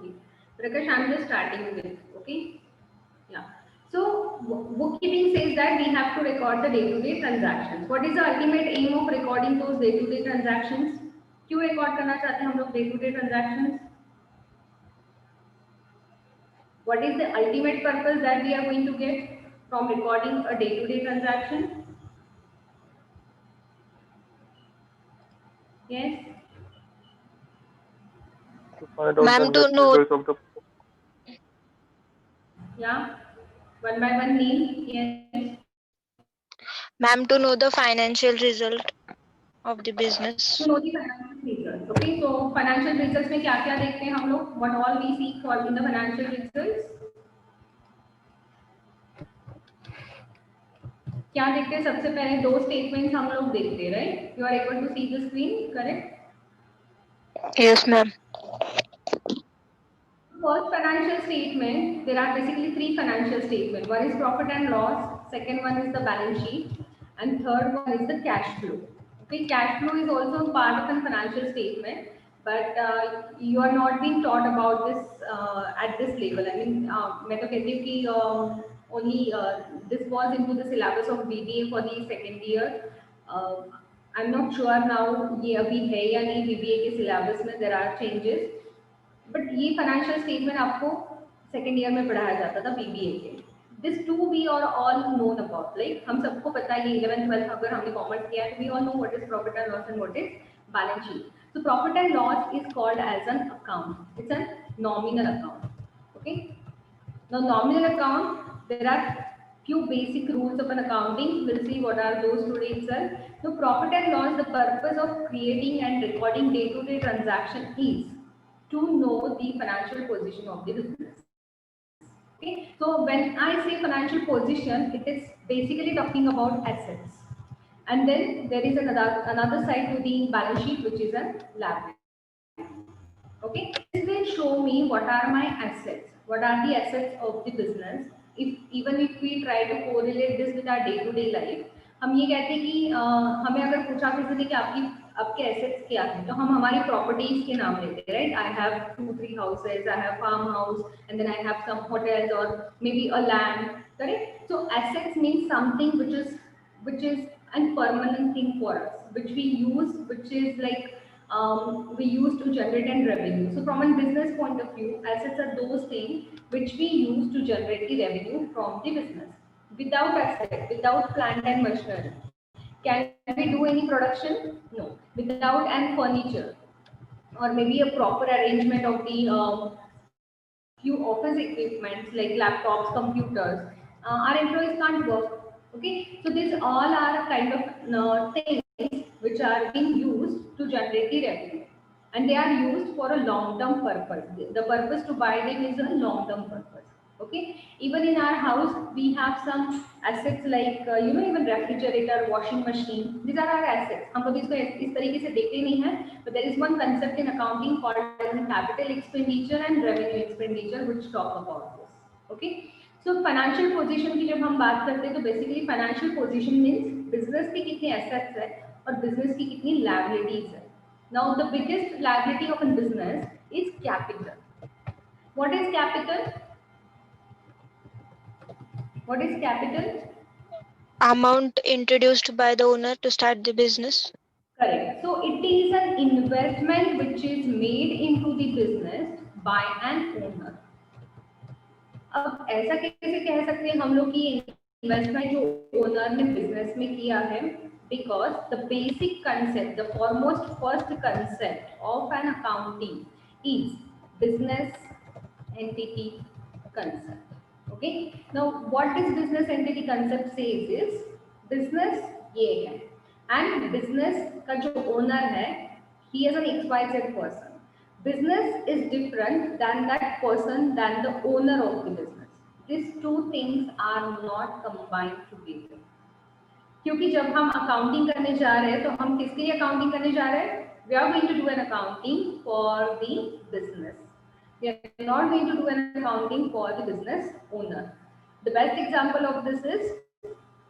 Okay, Prakash, I'm just starting with, okay? Yeah. So bookkeeping says that we have to record the day-to-day transactions. What is the ultimate aim of recording those day-to-day transactions? क्यों record करना चाहते हैं हम लोग day-to-day transactions? What is the ultimate purpose that we are going to get from recording a day-to-day transaction? Yes. To find out the Ma'am, to net know, results of the Yeah. One by one name. Yes. ma'am, to know the financial result of the business. To know the financial results. Okay. So financial results में क्या-क्या देखते हैं हम लोग? What all we see for in the financial results? क्या देखते हैं? सबसे पहले दो स्टेटमेंट्स हम लोग देखते हैं, right? You are able to see the screen, correct? Yes, ma'am. First financial statement, there are basically three financial statements. One is profit and loss, second one is the balance sheet, and third one is the cash flow. Okay, cash flow is also a part of a financial statement, but you are not being taught about this at this level. I mean, मैं तो कहती हूँ कि only this was into the syllabus of BBA for the second year. I'm not sure now ये अभी है या नहीं BBA के syllabus में there are changes. बट ये फाइनेंशियल स्टेटमेंट आपको सेकेंड ईयर में पढ़ाया जाता था बीबीए के. This to we are all known about, like हम सबको पता है 11th-12th अगर हमने कॉमर्स किया है तो we all know what is profit and loss and what is balance sheet. So profit and loss is called as an account. It's an nominal account. Okay, now nominal account, there are few basic rules of an accounting. We'll see what are those today itself. So profit and loss, the purpose of creating and recording day-to-day transaction is to know the financial position of the business. Okay, so when I say financial position, it is basically talking about assets, and then there is another side to the balance sheet, which is a liability. Okay, this will show me what are my assets, what are the assets of the business. If even if we try to correlate this with our day-to-day life, हम ये कहते हैं कि हमें अगर पूछा किसी ने कि आपके एसेट्स क्या हैं, तो हम हमारी प्रॉपर्टीज के नाम लेते हैं, right? I have 2-3 houses, I have farm house, and then I have some hotels और may be a land, correct? So assets means something which is a permanent thing for us, which we use, which is like we use to generate and revenue. So from a business point of view, assets are those things which we use to generate the revenue from the business. Without asset, without plant and machinery, can we do any production? No. Without an furniture or maybe a proper arrangement of the few office equipments like laptops, computers, our employees can't work. Okay, so these all are kind of things which are being used to generate the revenue, and they are used for a long-term purpose. The purpose to buy them is a long-term purpose. Okay, even in our house we have some assets like even refrigerator, washing machine. These are our assets. हम लोग इसको इस तरीके से देखते नहीं हैं, but there is one concept in accounting called as capital expenditure and revenue expenditure which talk about this. Okay, so financial position की जब हम बात करते हैं तो basically financial position means business के कितने assets है और business की कितनी liabilities है. Now the biggest liability of a business is capital. What is capital? What is capital? Amount introduced by the owner to start the business. Correct. So it is an investment which is made into the business by an owner. अब ऐसा कैसे कह सकते हैं हम लोग कि investment जो ओनर ने बिजनेस में किया है, because the basic concept, the foremost first concept of an accounting is business entity concept. Okay, now what this business entity concept says is business ये है and business का जो owner है he is an XYZ person. Business is different than that person, than the owner of the business. These two things are not combined together. क्योंकि जब हम accounting करने जा रहे हैं तो हम किसके लिए अकाउंटिंग करने जा रहे हैं? We are going to do an accounting for the business. We are not going to do an accounting for the business owner. The best example of this is,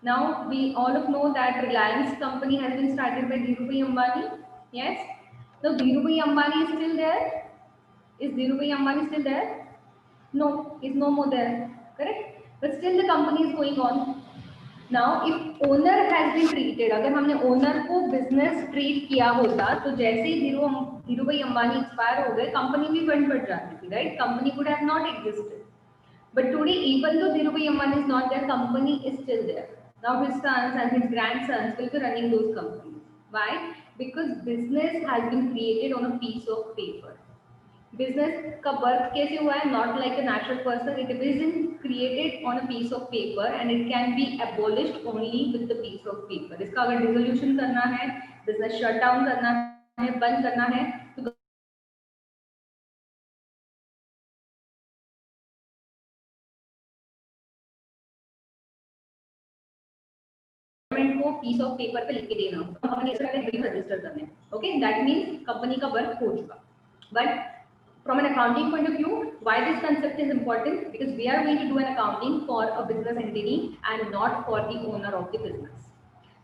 now we all of know that Reliance company has been started by Dhirubhai Ambani. Yes. Now Dhirubhai Ambani is still there. Is Dhirubhai Ambani still there? No, he's no more there. Correct? But still the company is going on. Now, if owner has been treated, अगर हमने owner को business treat किया होता, तो जैसे ही Dhirubhai Ambani expire हो गए, company भी बंद पड़ जाती थी, right? Company would have not existed. But today, even though Dhirubhai Ambani is not there, company is still there. Now his sons and his grandsons will be running those companies. Why? Because business has been created on a piece of paper. Business का birth कैसे हुआ है? Not like a natural person. It is created on a piece of paper and it can be abolished only with the piece of paper. इसका अगर dissolution करना है, business shut down करना है, बंद करना है, तो गवर्नमेंट को पीस ऑफ पेपर पे लिख के देना होगा, कंपनी से रजिस्टर करने. ओके, दैट मीन्स कंपनी का वर्क हो चुका. But from an accounting point of view, why this concept is important? Because we are going to do an accounting for a business entity and not for the owner of the business.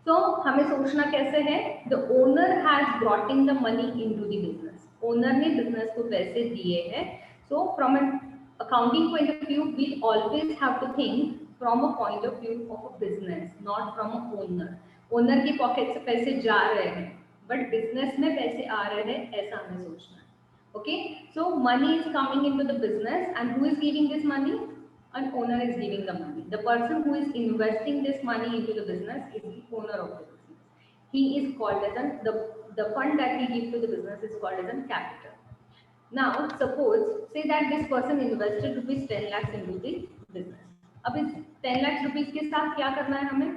So हमें सोचना कैसे है? The owner has brought in the money into the business. Owner ने business को पैसे दिए हैं. So from an accounting point of view, we always have to think from a point of view of a business, not from a owner. Owner की pocket से पैसे जा रहे हैं, but business में पैसे आ रहे हैं, ऐसा हमें सोचना है. Okay, so money is coming into the business, and who is giving this money? An owner is giving the money. The person who is investing this money into the business is the owner of the business. He is called as the fund that he gives to the business is called as a capital. Now, suppose say that this person invested rupees 10 lakhs into the business. अब इस 10 lakhs rupees के साथ क्या करना है हमें?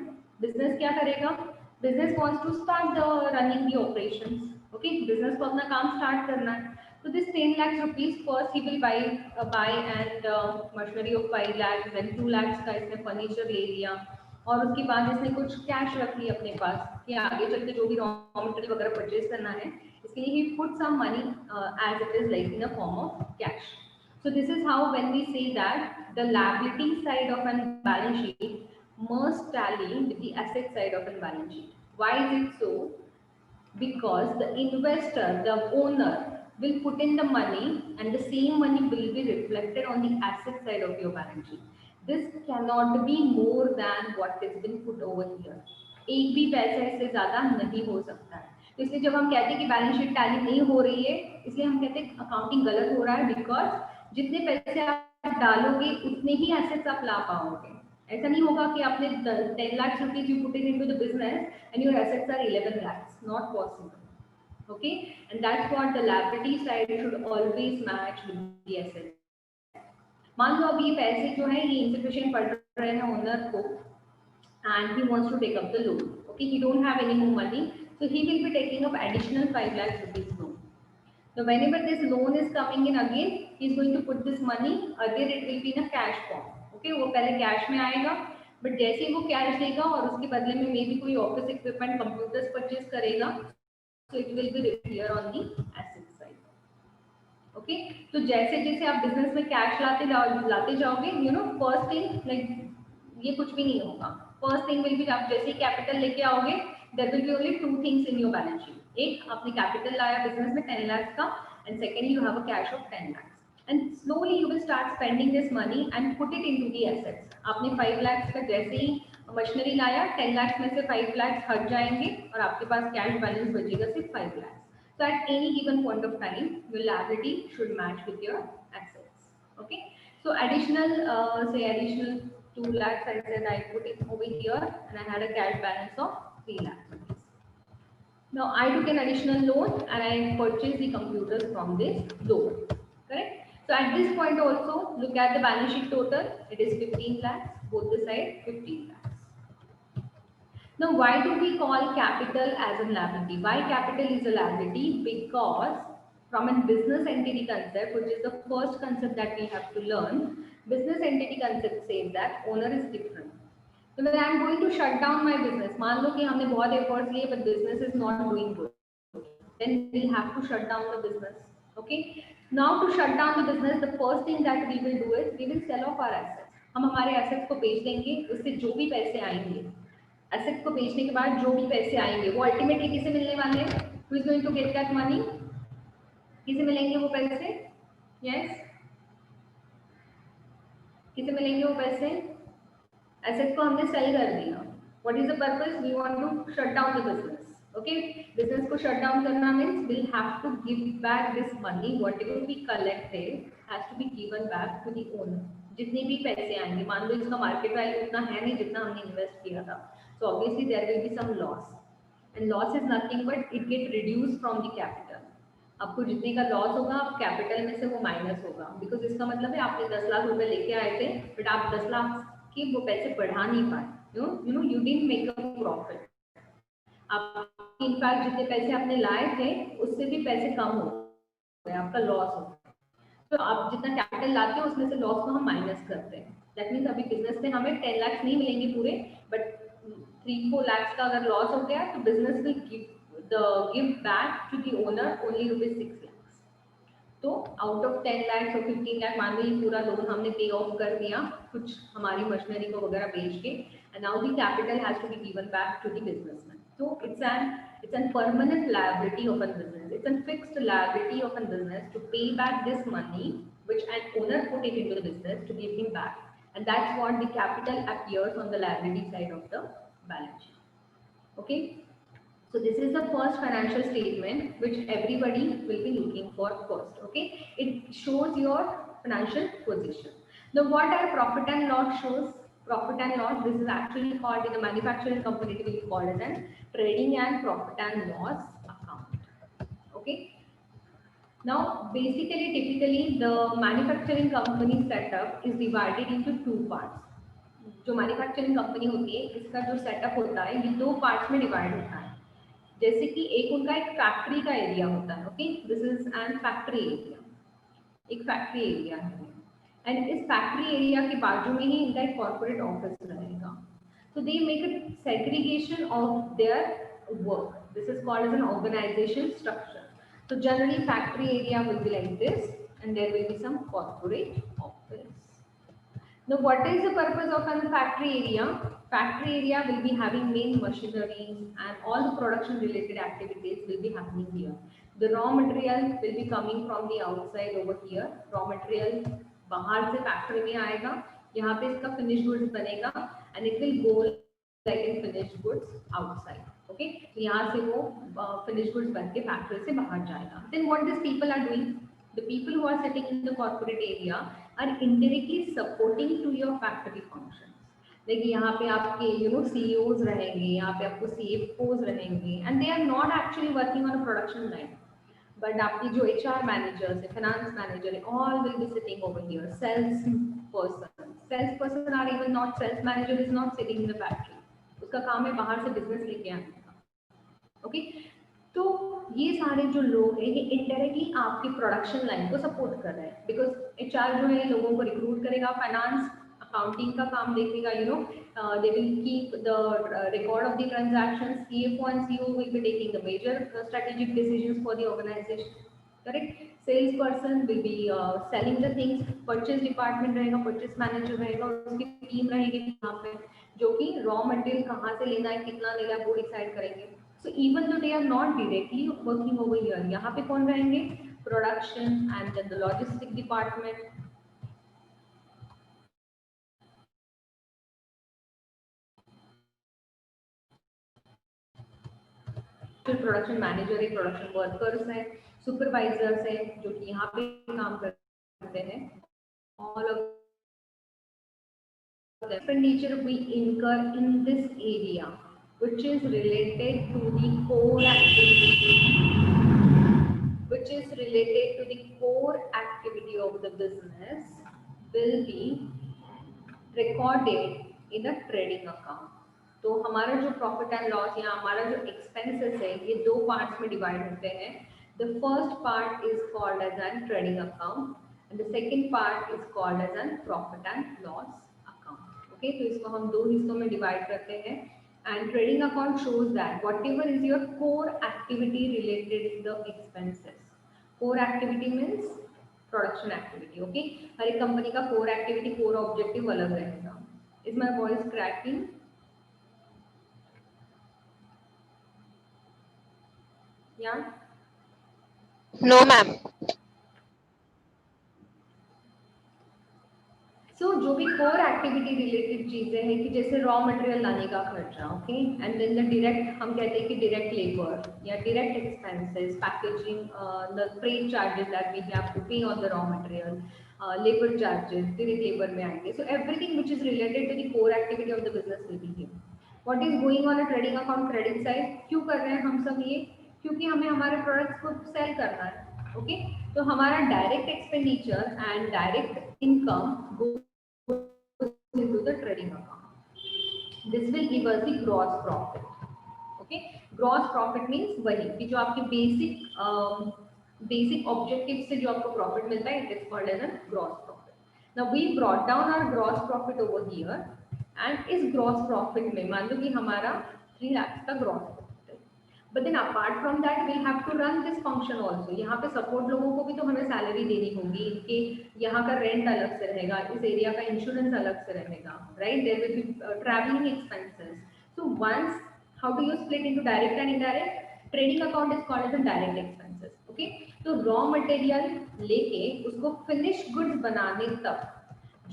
Business क्या करेगा? Business wants to start the running the operations. Okay, business को अपना काम start करना है. So this 10 lakhs rupees first he will buy and machinery of 5 lakhs, then 2 lakhs का इसने furniture ले लिया, और उसके बाद इसने कुछ कैश रख ली अपने पास कि आगे चल के जो भी रॉ मटेरियल वगैरह परचेज करना है, इसके लिए he put some money as it is like in a form of cash. So this is how when we say that the liability side of a balance sheet must tally with the asset side of a balance sheet. Why is it so? Because the investor, the owner, will put in the money and the same money will be reflected on the asset side of your balance sheet. This cannot be more than what has been put over here. एक भी पैसा इससे ज़्यादा नहीं हो सकता है. तो इसलिए जब हम कहते हैं कि बैलेंस शीट टैली नहीं हो रही है, इसलिए हम कहते हैं अकाउंटिंग गलत हो रहा है, बिकॉज जितने पैसे आप डालोगे उतने ही एसेट्स आप ला पाओगे. ऐसा नहीं होगा कि आपने 10 lakh rupees you put it into the business and your assets are 11 lakhs. Not possible. Okay, and that's what the liability side should always match with the asset. मान लो अब ये पैसे जो है ये insufficient पड़ रहे हैं ओनर को and he wants to take up the loan. Okay, he don't have any more money, so he will be taking up additional 5 lakhs rupees loan. So whenever this loan is coming in again, he is going to put this money again, it will be in a cash form. Okay, वो पहले cash में आएगा, but जैसे ही वो cash देगा और उसके बदले में मे भी कोई ऑफिस इक्विपमेंट कंप्यूटर्स परचेज करेगा, so it will be here on the asset side. Okay, तो जैसे जैसे आप बिजनेस में कैश लाते जाओगे, you know first thing like ये कुछ भी नहीं होगा. फर्स्ट थिंग विल बी आप जैसे कैपिटल लेके आओगे, there will be only 2 things in your balance sheet. एक आपने कैपिटल लाया बिजनेस में 10 lakhs का, and secondly you have a cash of 10 lakhs. And slowly you will start spending this money and put it into the assets. आपने 5 lakhs का जैसे ही machinery लाया, 10 lakhs में से 5 lakhs हट जाएंगे और आपके पास कैश बैलेंस बचेगा सिर्फ 5 lakhs. So at any given point of time, your liability should match with your assets. Okay. So additional, say additional 2 lakhs, I said I put it over here, and I had a cash balance of 3 lakhs. Now I took an additional loan and I purchased the computers from this loan. Correct. So at this point also, look at the balance sheet total. It is 15 lakhs, both the side 15 lakhs. Now, why do we call capital as a liability? Why capital is a liability? Because from a business entity concept, which is the first concept that we have to learn, business entity concept says that owner is different. So when I am going to shut down my business, मान लो कि हमने बहुत efforts लिए, but business is not doing good, then we have to shut down the business. Okay. Now to shut down the business, the first thing that we will do is we will sell off our assets. हम हमारे assets को बेच देंगे, उससे जो भी पैसे आएंगे, एसेट को बेचने के बाद जो भी पैसे आएंगे वो अल्टीमेटली किसे मिलने वाले हैं? Who is going to get that money? किसे मिलेंगे वो पैसे? यस, किसे मिलेंगे वो पैसे? एसेट को हमने सेल कर दिया. What is the purpose? We want to shut down the business. Okay, business को शट डाउन करना means will have to give back this money, whatever we collected has to be given back to the owner. जितने भी पैसे आएंगे, मान लो इसका market value उतना है नहीं जितना हमने इन्वेस्ट किया था, so obviously there will be some loss, and loss is nothing but it get reduce from the capital. आपको जितने का लॉस होगा, आप कैपिटल में से वो माइनस होगा, बिकॉज इसका मतलब है आपने 10 लाख रुपए लेके आए थे, बट आप 10 लाख के वो पैसे बढ़ा नहीं पाए. You didn't make a profit. आप इनफैक्ट जितने पैसे आपने लाए थे उससे भी पैसे कम हो गए, आपका लॉस हो गया. तो आप जितना कैपिटल लाते हो उसमें से लॉस को हम माइनस करते हैं. दैट मीन्स अभी बिजनेस में हमें 10 लाख नहीं मिलेंगे पूरे, बट 3-4 लाख का अगर लॉस हो गया तो business will give back to the owner only ₹6 lakhs. तो आउट ऑफ 10 lakhs और 15 लाख मान लीजिए पूरा लोन हमने पे ऑफ कर दिया कुछ हमारी मशीनरी को वगैरह बेच के, and now the capital has to be given back to the businessman. So it's an permanent liability of a business. It's a fixed liability of a business to pay back this money which an owner put it into the business to give him back. And that's what the capital appears on the liability side of the balance sheet. Okay. So this is the first financial statement which everybody will be looking for first. Okay. It shows your financial position. Now what are profit and loss shows? Profit and loss, this is actually called in the manufacturing company, it will be called as an trading and profit and loss account. Okay. Now basically typically the manufacturing company setup is divided into two parts. जो manufacturing company होती है इसका जो setup होता है ये दो parts में डिवाइड होता है. जैसे कि एक उनका एक फैक्ट्री का एरिया होता है. Okay, this is an factory area, एक फैक्ट्री एरिया है, एंड इस फैक्ट्री एरिया के बाजू में ही इनका एक कॉर्पोरेट ऑफिस रहेगा. So they make a segregation of their work. This is called as an organization structure. So generally factory area will be like this and there will be some corporate office. Now, what is the purpose of a factory area? Factory area will be having main machineries and all the production related activities will be happening here. The raw material will be coming from the outside over here. Raw material बाहर से factory में आएगा, यहाँ पे इसका finish goods बनेगा and it will go like in finished goods outside. Okay, तो यहाँ से वो finished goods बन के फैक्ट्री से बाहर जाएगा. Then what these people are doing? The people who are sitting in the corporate area are indirectly supporting to your factory functions. Like यहाँ पे आपके CEOs रहेंगे, यहाँ पे आपको CFOs रहेंगे, and they are not actually working on a production line. But आपकी जो HR managers है, finance manager है, all will be sitting over here. Sales person are even not, sales manager is not sitting in the factory. उसका काम है बाहर से business लेके आने का. ओके, तो ये सारे जो लोग हैं ये इनडायरेक्टली आपकी प्रोडक्शन लाइन को सपोर्ट कर रहे हैं, बिकॉज एचआर जो है लोगों को रिक्रूट करेगा, फाइनेंस अकाउंटिंग का काम देखेगा, they will keep the record of the transactions, CFO and CEO will be taking the major strategic decisions for the organisation. Correct. Sales person will be selling the things, purchase department रहेगा, purchase manager रहेगा और उसकी team रहेगी यहाँ पे जो कि raw material कहाँ से लेना है, कितना लेना है वो डिसाइड करेंगे. So even though they are not directly working over here, यहाँ पे कौन रहेंगे? Production and then the logistic department. फिर प्रोडक्शन मैनेजर है, प्रोडक्शन वर्कर्स हैं, सुपरवाइजर्स हैं जो कि यहाँ पे काम करते हैं. All of the expenditure we incur in this area, which is related to the core activity, which is related to the core activity of the business, will be recorded in a trading account. तो हमारा जो profit and loss या हमारा जो expenses है ये दो parts में डिवाइड होते हैं. The first part is called as an trading account and the second part is called as an profit and loss account. Okay, तो इसको हम दो हिस्सों में डिवाइड करते हैं. And trading account shows that whatever is your core activity related in the expenses. Core activity means production activity. Okay, हर एक कंपनी का कोर एक्टिविटी, कोर ऑब्जेक्टिव अलग रहेगा. Is my voice cracking? या No, ma'am. सो जो भी core activity related चीजें हैं कि जैसे रॉ मटेरियल लाने का खर्चा, okay, and then the direct, हम कहते हैं कि डायरेक्ट लेबर या direct expenses, packaging, the freight charges that we have to pay on the raw material, labour charges direct labour में आएंगे. So everything which is related to the core activity of the business will be here. What is going on a trading account credit side, क्यों कर रहे हैं हम सब ये? क्योंकि हमें हमारे प्रोडक्ट्स को सेल करना है. ओके, तो हमारा direct expenditure and direct income into the trading account. This will give us the gross profit. Okay, gross profit means वही कि जो आपके बेसिक ऑब्जेक्टिव से जो आपको प्रॉफिट मिलता है, it is called as a gross profit. Now we brought down our gross profit over here, and इस ग्रॉस प्रॉफिट में मान लो कि हमारा 3 लाख का ग्रॉस प्रॉफिट है. But then apart from that we have to run this function also. यहाँ पे सपोर्ट लोगों को भी तो हमें सैलरी देनी होगी, इनके यहाँ का रेंट अलग से रहेगा, इस एरिया का इंश्योरेंस अलग से रहेगा, right? There will be travelling expenses. So once, how do you split into direct and indirect? Trading account is called as direct expenses. Okay, तो रॉ मटेरियल लेके उसको फिनिश गुड्स बनाने तक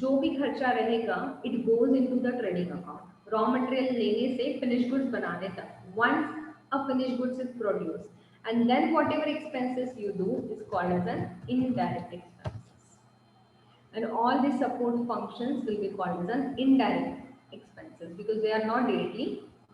जो भी खर्चा रहेगा, it goes into the trading account. Raw material लेने से फिनिश गुड्स बनाने तक, once a finished goods is produced, and then whatever expenses you do is called as an indirect expenses, and all these support functions will be called as an indirect expenses because they are not directly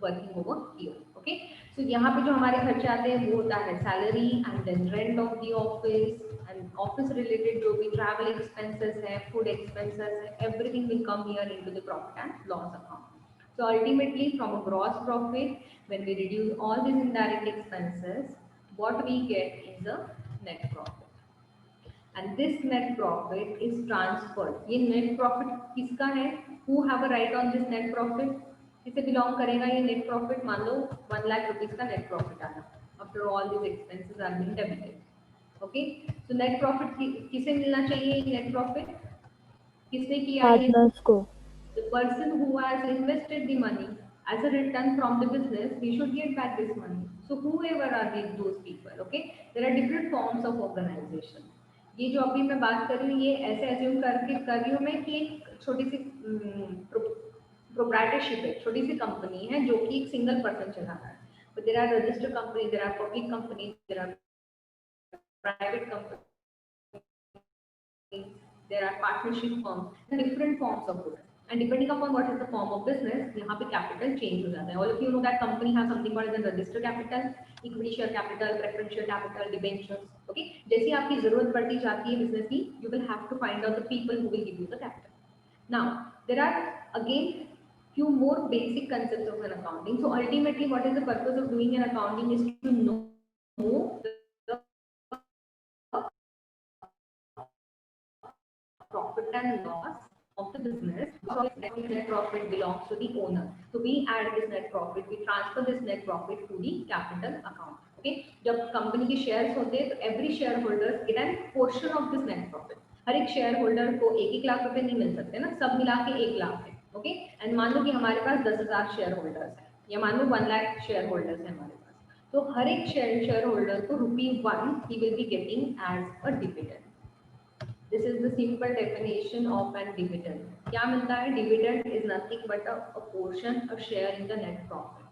working over here. Okay, so यहाँ पे जो हमारे खर्चे आते हैं वो होता है salary and then rent of the office and office related जो भी ट्रैवल एक्सपेंसेस है, फूड एक्सपेंसेस है, everything will come here into the profit and loss account. So ultimately, from a gross profit, when we reduce all these indirect expenses, what we get is a net profit. And this net profit is transferred. ये net profit किसका है? Who have a right on this net profit? किसे belong करेगा ये net profit? मान लो 1 lakh rupees का net profit आना. After all these expenses are being debited. Okay? So net profit किसे मिलना चाहिए ये net profit? किसने किया ये? Partners को. The person who has invested the money as a return from the business, he should get back this money. So whoever are those people, okay? There are different forms of organization. ये जो अभी मैं बात कर रही हूँ ये ऐसे एज्यूम करके कर रही हूँ मैं कि एक छोटी सी प्रोप्राइटरशिप है, छोटी सी कंपनी है जो कि एक सिंगल पर्सन चला रहा है. But there are registered companies, there are public companies, there are private companies, there are partnership firms, different forms of business. And depending upon what is the form of business, यहाँ पे capital change हो जाता है. All of you know that company has something called as registered capital, equity share capital, preferential capital, debentures. Okay, जैसे आपकी जरूरत बढ़ती जाती है business की, you will have to find out the people who will give you the capital. Now there are again few more basic concepts of an accounting. So ultimately, what is the purpose of doing an accounting is to know the profit and loss of the business. So net profit belongs to the owner. So we add this net profit, we transfer this net profit to the capital account. Okay, जब company के shares होते हैं तो every share holder get an portion of this net profit. हर एक share holder को 1-1 लाख रुपए नहीं मिल सकते ना, सब मिला के 1 लाख है. ओके, एंड मान लो कि हमारे पास 10,000 शेयर होल्डर्स है या मान लो 1 लाख शेयर होल्डर्स है हमारे पास, तो हर एक शेयर होल्डर को ₹1 ही will be getting as a dividend. This is the simple definition of an dividend. क्या मिलता है? Dividend is nothing but a portion, a share in the net profit.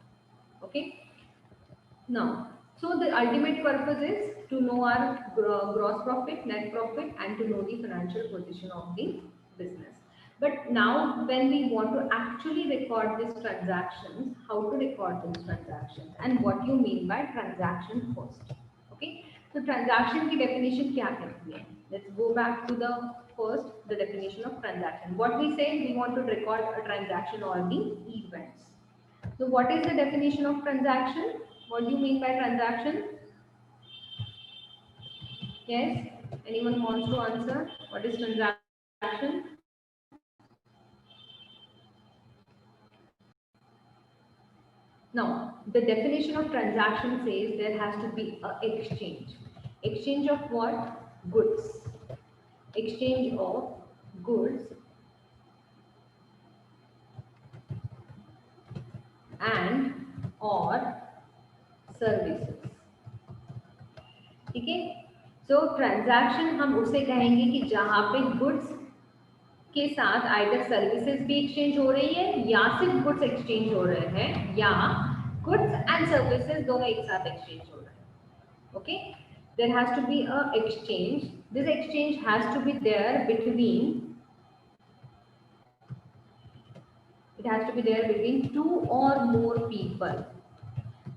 Okay. Now, so the ultimate purpose is to know our gross profit, net profit, and to know the financial position of the business. But now, when we want to actually record these transactions, how to record these transactions, and what you mean by transaction first. Okay. So transaction की definition क्या कहती है? Let's go back to the first, the definition of transaction. What we say, we want to record a transaction or the events. So what is the definition of transaction? What do you mean by transaction? Yes, anyone wants to answer? What is transaction? Now, the definition of transaction says there has to be an exchange. Exchange of what? Goods. Exchange of goods and or services. ठीक है. So transaction हम उसे कहेंगे कि जहाँ पे goods के साथ आइदर सर्विसेज भी एक्सचेंज हो रही है या सिर्फ गुड्स एक्सचेंज हो रहे हैं या गुड्स एंड सर्विसेज दोनों एक साथ एक्सचेंज हो रहे हैं. Okay, there has to be a exchange. This exchange has to be there between, it has to be there between two or more people.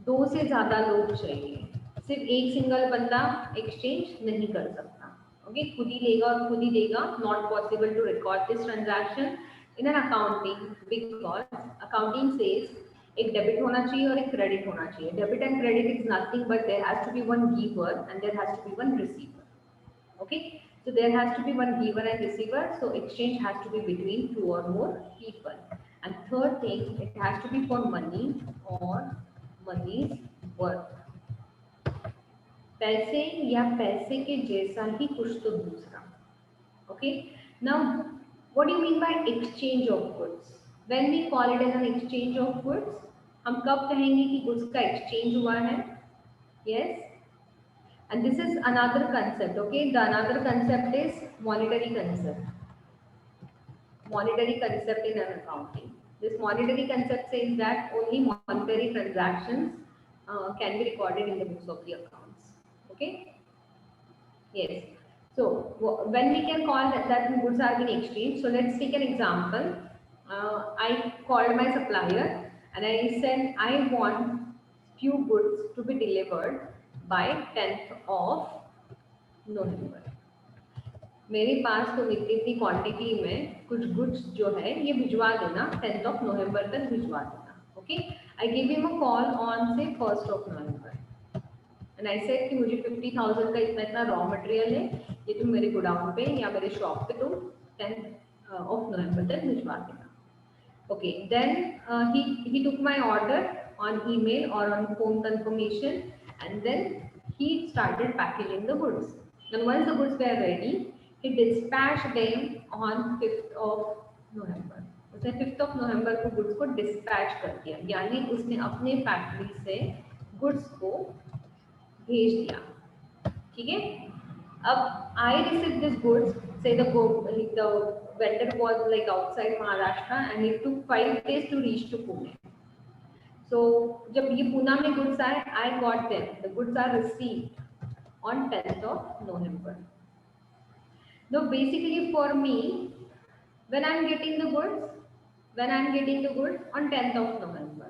दो से ज्यादा लोग चाहिए, सिर्फ एक सिंगल बंदा एक्सचेंज नहीं कर सकता. ओके, खुद ही लेगा और खुद ही देगा. Not possible to record this transaction in an accounting because accounting says एक डेबिट होना चाहिए और एक क्रेडिट होना चाहिए. Debit and credit is nothing but there has to be one giver and there has to be one receiver. Okay, so there has to be one giver and receiver, so exchange has to be between two or more people. And third thing, it has to be for money or money's worth. पैसे या पैसे के जैसा ही कुछ तो दूसरा. Okay, now what do you mean by exchange of goods? When we call it as an exchange of goods, हम कब कहेंगे कि goods का exchange हुआ है? Yes. And this is another concept. Okay, the another concept is monetary concept. Monetary concept in an accounting. This monetary concept says that only monetary transactions can be recorded in the books of the accounts. Okay. Yes. So when we can call that goods are being exchanged. So let's take an example. I called my supplier and I said I want few goods to be delivered by 10th of November. मेरे पास तो इतनी quantity में कुछ goods जो है ये भिजवा देना 10th of November तक भिजवा देना. Okay, I give him a call on से 1st of November and I said कि मुझे 50,000 का इतना इतना रॉ मटेरियल है, ये तुम मेरे गोडाउन पे या मेरे शॉप पे तुम 10th of November तक भिजवा देना. Okay, then he took my order on email or on phone confirmation, and then he started packaging the goods. And once the goods were ready, he dispatched them on 5th of November. उसने 5th of November को goods को dispatch कर दिया, यानी उसने अपने factory से goods को भेज दिया. ठीक है. अब I received this goods. Say the vendor was like outside Maharashtra and it took 5 days to reach to Pune. So जब ये पूना में goods आए, I got them. The goods are received on 10th of November. Now basically for me, when I'm getting the goods on 10th of November.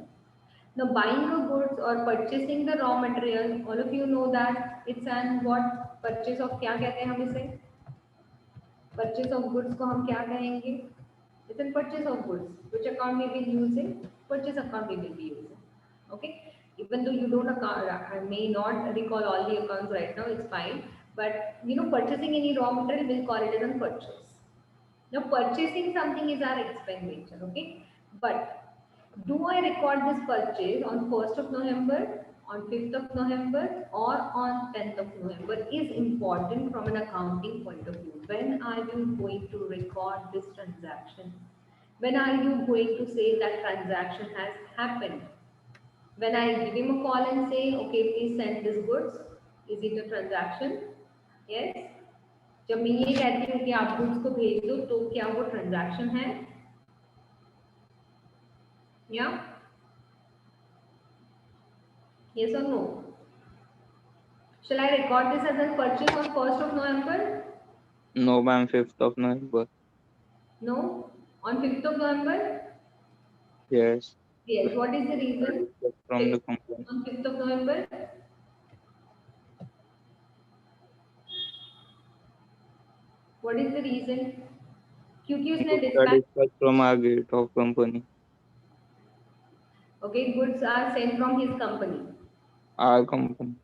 Now buying the goods or purchasing the raw material, all of you know that it's an what purchase of क्या कहते हैं हम इसे? Purchase of goods को हम क्या कहेंगे? It's a purchase of goods. Which account we will be using? Purchase account we will be using. Okay. Even though you don't I may not recall all the accounts right now, it's fine. But you know, purchasing any raw material, we'll call it as a purchase. Now, purchasing something is our expenditure. Okay. But do I record this purchase on 1st of November, on 5th of November, or on 10th of November is important from an accounting point of view. When are you going to record this transaction? When are you going to say that transaction has happened? When I give him a call and say, okay, please send this goods, is it a transaction? Yes. जब मैं ये कहती हूँ कि आप goods को भेज दो, तो क्या वो transaction है? Yeah. Yes or no? Shall I record this as a purchase on 1st of November? No, ma'am, 5th of November. No? On 5th of November? Yes. Yes. What is the reason? From the company. On 5th of November? What is the reason? क्योंकि उसने dispatch from our gate of company. Okay, goods are sent from his company. Our company.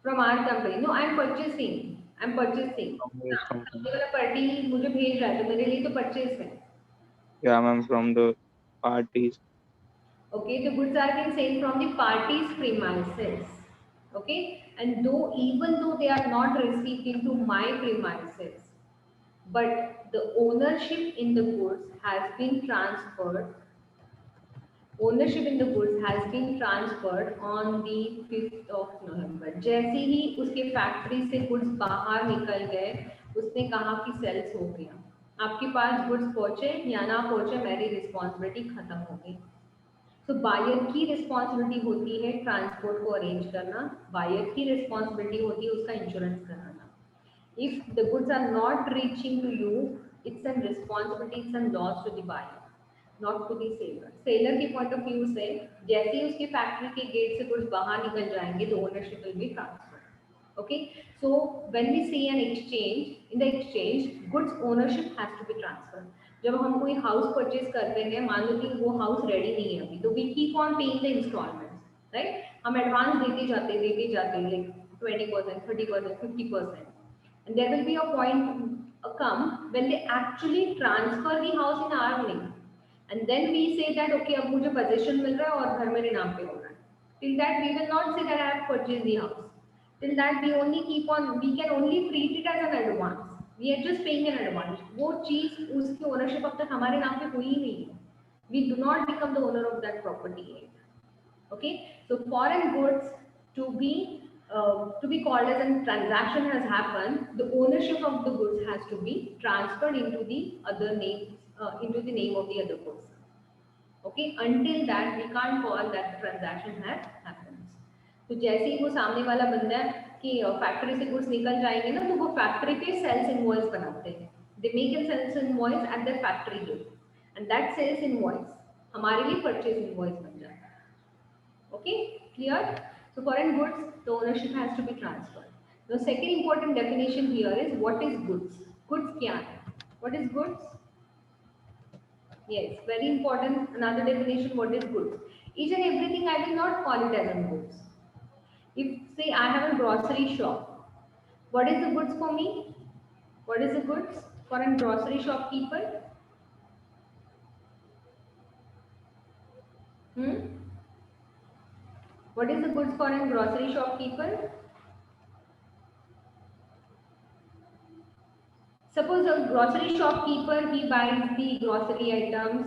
From our company. No, I'm purchasing. I'm purchasing. From his company. वाला party मुझे भेज रहा है तो मेरे लिए तो purchase है. Yeah, ma'am, from the parties. Okay, the goods are being sent from the party's premises. Okay, and even though they are not received into my premises, but the ownership in the goods has been transferred. Ownership in the goods has been transferred on the 5th of November. जैसे ही उसके factory से goods बाहर निकल गए, उसने कहा कि sales हो गया. आपके पास गुड्स पहुंचे या ना पहुंचे, मेरी रिस्पॉन्सिबिलिटी खत्म हो गई। तो बायर की रिस्पॉन्सिबिलिटी होती है ट्रांसपोर्ट को अरेंज करना, बायर की रिस्पॉन्सिबिलिटी होती है उसका इंश्योरेंस कराना। If the goods are not reaching to you, it's an responsibility, it's an loss to the buyer, not to the seller. Seller के पॉइंट ऑफ व्यू से जैसे ही उसकी फैक्ट्री के गेट से गुड्स बाहर निकल जाएंगे, तो ownership will be transfer. Okay, so when we see an exchange, in the exchange goods ownership has to be transferred. जब हम कोई हाउस परचेज करते हैं, मान लो कि वो हाउस रेडी नहीं है अभी, तो we keep on paying the instalments, right. हम एडवांस देते जाते like 20%, 30%, 50%, and there will be a point come when they actually transfer the house in our name, and then we say that okay, अब मुझे position मिल रहा है और घर मेरे नाम पे हो रहा है। Till that we will not say that I have purchased the house. Till that we only keep on, we can only treat it as an advance. We are just paying an advance. वो चीज उसकी ownership अब तक हमारे नाम पे हुई ही नहीं है। We do not become the owner of that property yet. Okay, so foreign goods to be called as a transaction has happened, the ownership of the goods has to be transferred into the other name, into the name of the other person. Okay, until that we can't call that the transaction has happened. तो जैसे ही वो सामने वाला बंदा है कि factory से goods निकल जाएंगे ना, तो वो फैक्ट्री पे सेल्स इनवॉइस बनाते हैं। They make an sales invoice at the factory gate, and that sales invoice हमारे लिए परचेज इनवॉइस बन जाता है। Okay, clear? So foreign goods the ownership has to be transferred. The second important definition here is what is goods. Goods क्या है? What is goods? Yes, very important. Another definition, what is goods? Each and everything I will not call it as a goods. If say I have a grocery shop, what is the goods for me? What is the goods for a grocery shopkeeper? What is the goods for a grocery shopkeeper? Suppose a grocery shopkeeper, he buys the grocery items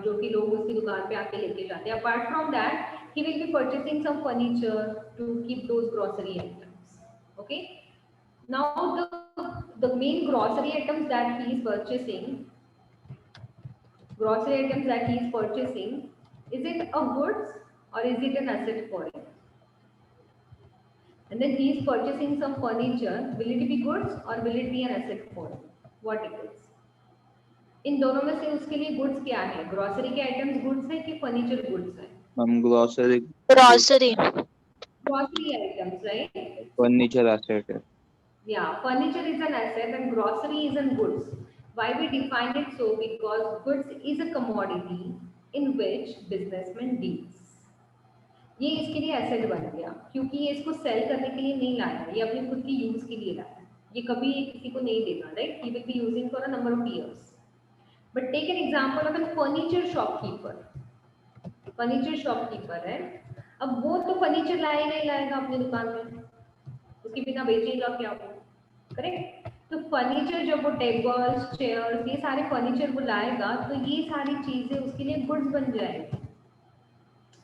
जो कि लोग उसकी दुकान पे आके लेके जाते हैं। Apart from that, he will be purchasing some furniture to keep those grocery items. Okay. Now the main grocery items that he is purchasing, is it a goods or is it an asset for him? And then he is purchasing some furniture. Will it be goods or will it be an asset for him? What it is? इन दोनों में से उसके लिए goods क्या है? Grocery के items goods है कि फर्नीचर गुड्स है? Grocery items, right? Furniture asset है। Yeah, furniture is an asset and grocery is an goods. Why we define it so? Because goods is a commodity in which businessman deals. ये इसके लिए asset बन गया क्योंकि ये इसको सेल करने के लिए नहीं लाया, ये अपने खुद की यूज के लिए लाया। ये कभी किसी को नहीं देगा, right? He will be using for a number of years. But take an example of an furniture shopkeeper. Furniture shopkeeper है, अब वो तो फर्नीचर लाएगा ही लाएगा अपनी दुकान में, उसके बिना बेचेगा क्या वो? करेक्ट। तो फर्नीचर जब वो टेबल्स, चेयर्स, ये सारे फर्नीचर वो लाएगा, तो ये सारी चीजें उसके लिए गुड्स बन जाएगी।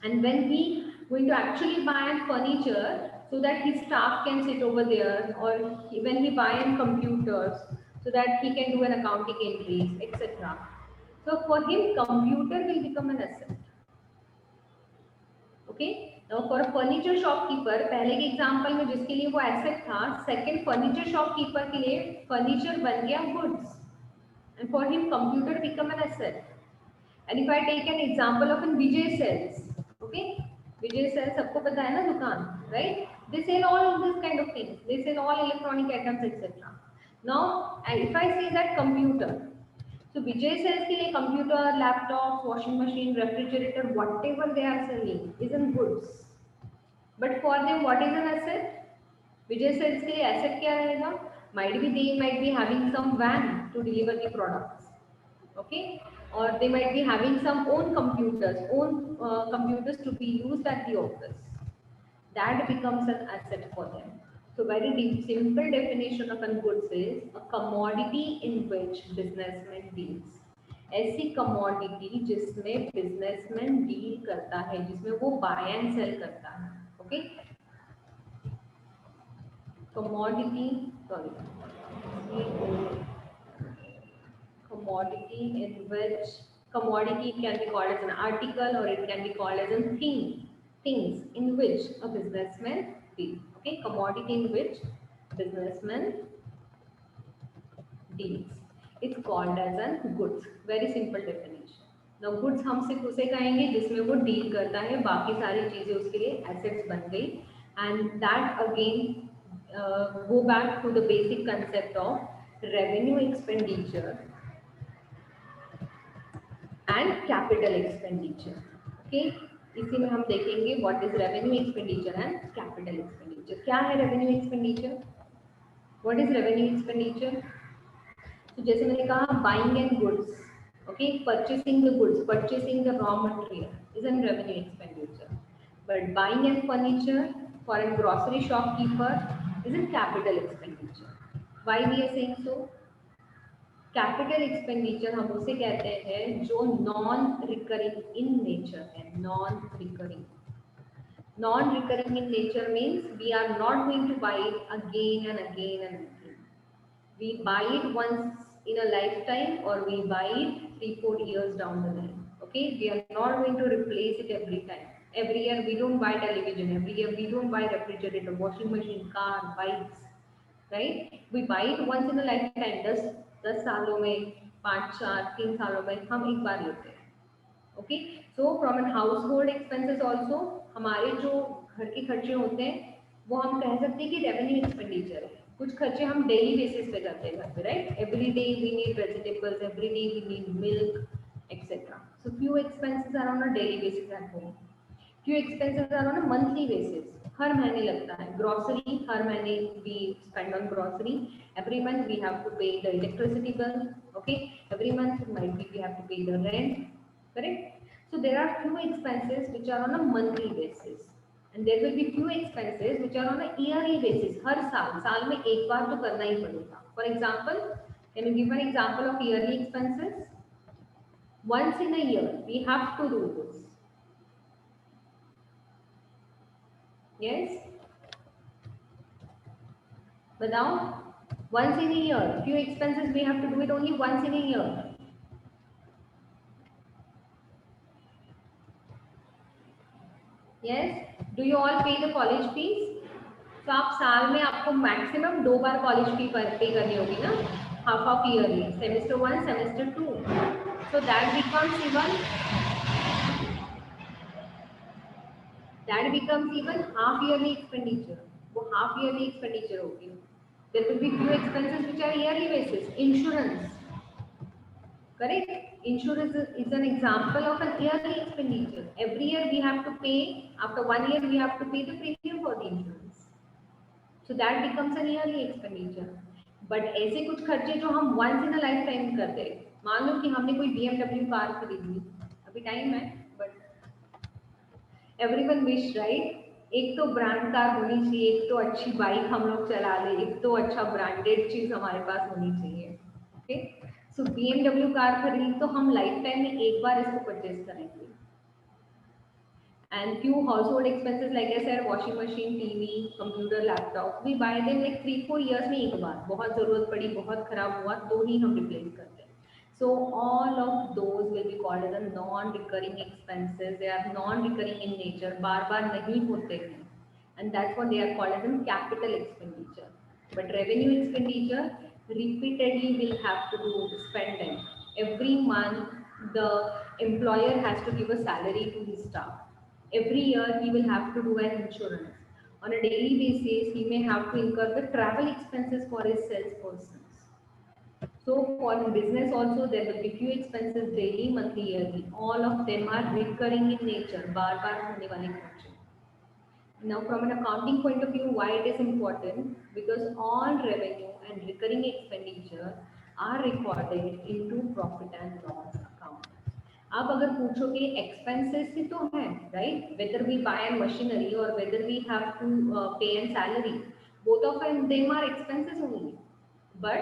And when he going to actually buy a furniture so that his staff can sit over there, or when he buy computers so that he can do an accounting entries, etc. So for him, computer will become an asset. Okay. Now for a furniture shopkeeper, पहले के example में जिसके लिए वो asset था, second furniture shopkeeper के लिए furniture बन गया goods, and for him computer become an asset. And if I take an example of an Vijay Sales, okay, Vijay Sales सबको पता है ना दुकान, right? They sell all this kind of things. They sell all electronic items, etc. Now, if I say that computer, so Vijay Sales के लिए computer, laptops, washing machine, refrigerator, whatever they are selling is in goods. But for them, what is an asset? Vijay Sales के लिए asset क्या रहेगा? Might be having some van to deliver the products, okay? Or they might be having some own computers to be used at the office. That becomes an asset for them. So very simple definition of a goods is a commodity in which businessman deals. ऐसी commodity जिसमें businessman deal करता है, जिसमें वो buy and sell करता है, okay? Commodity, sorry. commodity in which commodity can be called as an article or it can be called as a thing, things in which a businessman deals. Okay, commodity in which businessman deals. It's called as an goods. Very simple definition. Now goods हम सिर्फ उसे कहेंगे जिसमें वो deal करता है, बाकी सारी चीजें उसके लिए एसेट्स बन गई. And that again go back to the basic concept of revenue expenditure and capital expenditure. Okay, इसी में हम देखेंगे what is revenue expenditure and capital expenditure. क्या है revenue expenditure? What is revenue expenditure? तो जैसे मैंने कहा buying and goods, okay, purchasing the goods, purchasing the raw material is a revenue expenditure. But buying and furniture for a grocery shopkeeper is a capital expenditure. Why we are saying so? Capital expenditure हम उसे कहते हैं जो non recurring in nature है. Non recurring in nature means we are not going to buy it again and again and again. We buy it once in a lifetime or we buy it 3-4 years down the line. Okay, we are not going to replace it every time. Every year we don't buy television, every year we don't buy refrigerator, washing machine, car, bikes, right? We buy it once in a lifetime. 10 सालों में, 5-4-3 सालों में हम एक बार लेते हैं. Okay, so from an household expenses also हमारे जो घर के खर्चे होते हैं वो हम कह सकते हैं कि रेवेन्यू एक्सपेंडिचर है. कुछ खर्चे हम डेली बेसिस पे करते हैं घर पे, right? Every day we need vegetables, every day we need milk etcetera. So few expenses are on a daily basis at home, few expenses are on a monthly basis. हर महीने लगता है. Grocery हर महीने we spend on grocery. Every month we have to pay the electricity bill. Okay, every month might be we have to pay the rent, correct? So there are few expenses which are on a monthly basis and there will be few expenses which are on a yearly basis. हर साल में एक बार तो करना ही पड़ेगा. For example, can you give an example of yearly expenses? Once in a year we have to do this. Yes? But now once in a year, few expenses we have to do it only once in a year. Yes, do you all pay the college fees? तो आप साल में आपको maximum 2 बार college fee पे करनी होगी ना, half of yearly, semester 1 semester 2. So that becomes even half yearly expenditure. वो हाफ ईयरली एक्सपेंडिचर होगी. There will be few expenses which are yearly basis. Insurance, correct? Insurance is an example of an yearly expenditure. Every year we have to pay, after 1 year we have to pay the premium for the insurance. So that becomes an yearly expenditure. But ऐसे कुछ खर्चे जो हम once in a lifetime करते हैं. मान लो कि हमने कोई BMW कार खरीद ली, अभी टाइम है, but everyone wish, right? एक तो ब्रांड कार होनी चाहिए, एक तो अच्छी बाइक हम लोग चला ले, एक तो अच्छा ब्रांडेड चीज हमारे पास होनी चाहिए. ओके, सो BMW कार खरीद तो हम लाइफ टाइम में एक बार इसको परचेज करेंगे. And few household expenses like I said, washing machine, TV, computer, laptop, we buy them like 3-4 years में एक बार. बहुत जरूरत पड़ी, बहुत खराब हुआ तो ही हम रिप्लेस करते हैं. So all of those will be called as a non-recurring expenses. They are non-recurring in nature. बार-बार नहीं होते हैं, and that's what they are called as a capital expenditure. But revenue expenditure repeatedly will have to spend them. Every month the employer has to give a salary to his staff. Every year he will have to do an insurance. On a daily basis he may have to incur the travel expenses for his salespersons. So for business also there will be few expenses daily, monthly, yearly. All of them are recurring in nature. बार बार होने वाले खर्चे. Now from an accounting point of view, why it is important? Because all revenue and recurring expenditure are recorded into profit and loss account. अब अगर पूछोगे expenses ही तो है, right? Whether we buy an machinery और whether we have to pay an salary, both of them are expenses only. But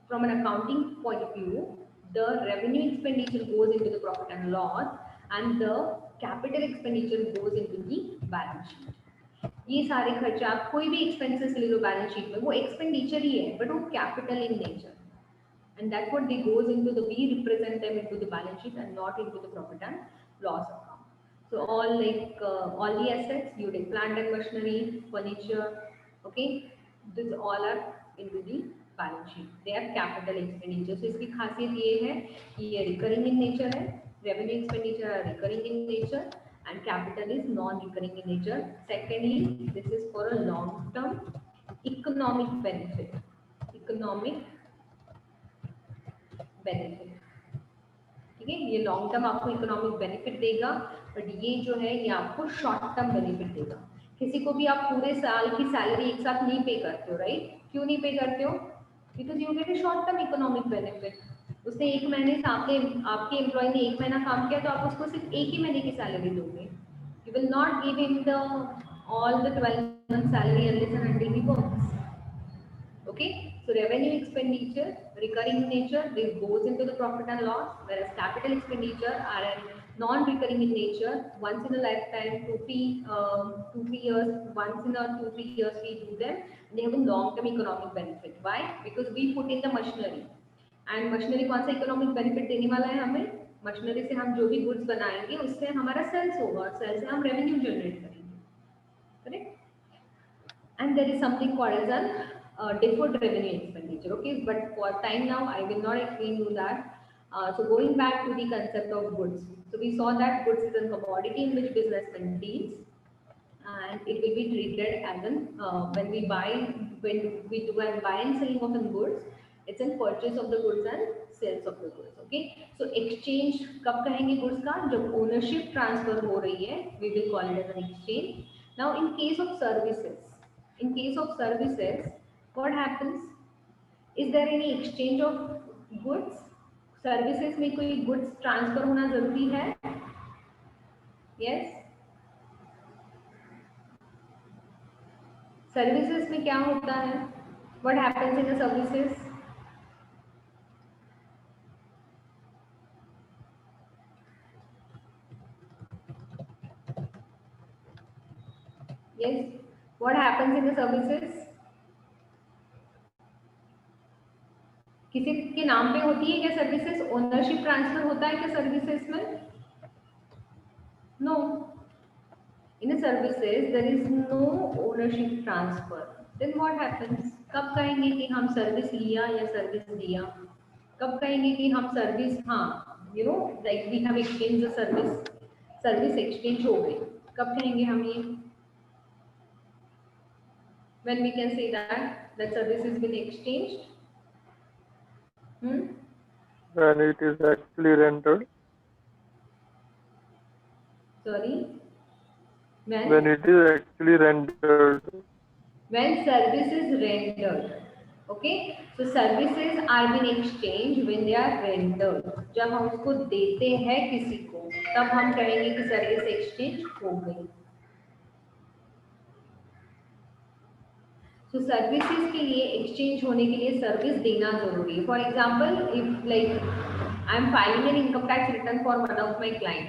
from an accounting point of view, the revenue expenditure goes into the profit and loss and the capital expenditure goes into the balance sheet. ये सारे खर्चे आप कोई भी expenses ले लो balance sheet में, वो expenditure ही है बट वो capital in nature. and that's what they goes into the, we represent them into the balance sheet and not into the profit and loss account. So all like all the assets, you take plant and machinery, furniture, okay, this all are into the balance sheet. They are capital expenditure. So इसकी खासियत ये है कि ये recurring in nature है, revenue expenditure are recurring in nature, and capital is non-recurring in nature. Secondly, this is for a long-term economic benefit. Economic benefit. ठीक है, ये लॉन्ग टर्म आपको इकोनॉमिक बेनिफिट देगा, बट ये जो है ये आपको शॉर्ट टर्म बेनिफिट देगा. किसी को भी आप पूरे साल की सैलरी एक साथ नहीं पे करते हो, राइट? क्यों नहीं पे करते हो? Because you get A short term economic benefit. उसने एक महीने से आपके एम्प्लॉय ने एक महीना काम किया तो आप उसको सिर्फ एक ही महीने की सैलरी दोगे. You will not give him the all the 12 month salary unless and until he works. Okay, so revenue expenditure recurring in nature, this goes into the profit and loss, whereas capital expenditure are non-recurring in nature. Once in a lifetime, 2-3 years, once in a 2-3 years we do them, and they have a long-term economic benefit. Why? Because we put in the machinery, and machinery कौन सा economic benefit देने वाला है हमें? machinery से हम जो भी goods बनाएंगे उससे हमारा sales होगा, और sales से हम revenue generate करेंगे, correct? And there is something called as an deferred revenue expenditure. Okay, but for time now I will not explain you that. So going back to the concept of goods, so we saw that goods is a commodity in which businessman deals, and it will be treated as an when we do a buy and selling of the goods, it's a purchase of the goods and sales of the goods. Okay, so exchange कब कहेंगे goods का? जब ownership transfer हो रही है, we will call it as an exchange. Now in case of services, what happens? Is there any exchange of goods? Services में कोई goods transfer होना जरूरी है? Yes. Services में क्या होता है? What happens in the services? Yes. What happens in the services? किसी के नाम पे होती है क्या सर्विसेज? ओनरशिप ट्रांसफर होता है क्या सर्विसेज में? No. In services there is no ownership transfer. Then what happens? कब कहेंगे कि हम सर्विस लिया या सर्विस दिया? कब कहेंगे कि हम सर्विस, हाँ you know like we have exchange the service exchange हो गई. कब कहेंगे हम ये? When we can say that service has been exchanged? When it is actually rendered. Sorry? When it is actually rendered. When service is rendered. Okay? So services are being exchanged when they are rendered. जब हम उसको देते हैं किसी को, तब हम कहेंगे कि सर्विस एक्सचेंज हो गई. तो सर्विसेज के लिए एक्सचेंज होने के लिए सर्विस देना जरूरी है. For example, if like I am filing an income tax return for one of my client,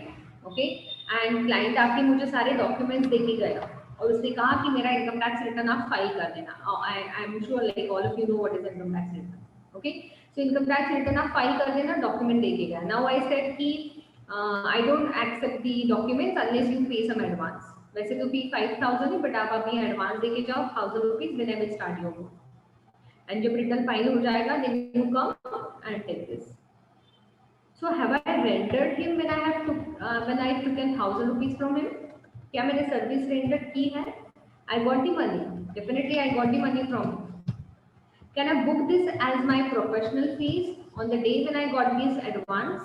okay, and client आके मुझे सारे डॉक्यूमेंट्स दे के गया और उसने कहा कि मेरा इनकम टैक्स रिटर्न आप फाइल कर देना. I am sure like all of you know what is income tax return. Okay, so income tax return आप फाइल कर देना, डॉक्यूमेंट दे के गया. नाउ आई सेड कि I don't accept the documents unless you pay some advance. वैसे तो फी 5000 है, but आप अभी एडवांस देके जाओ 1000 rupees, then I will start your work. And जब रिटर्न फाइल हो जाएगा, then you come and take this. So have I rendered him when I took 1000 rupees from him? क्या मैंने सर्विस रेंडर की है? I got the money, definitely I got the money from him. Can I book this as my professional fees on the day when I got this advance?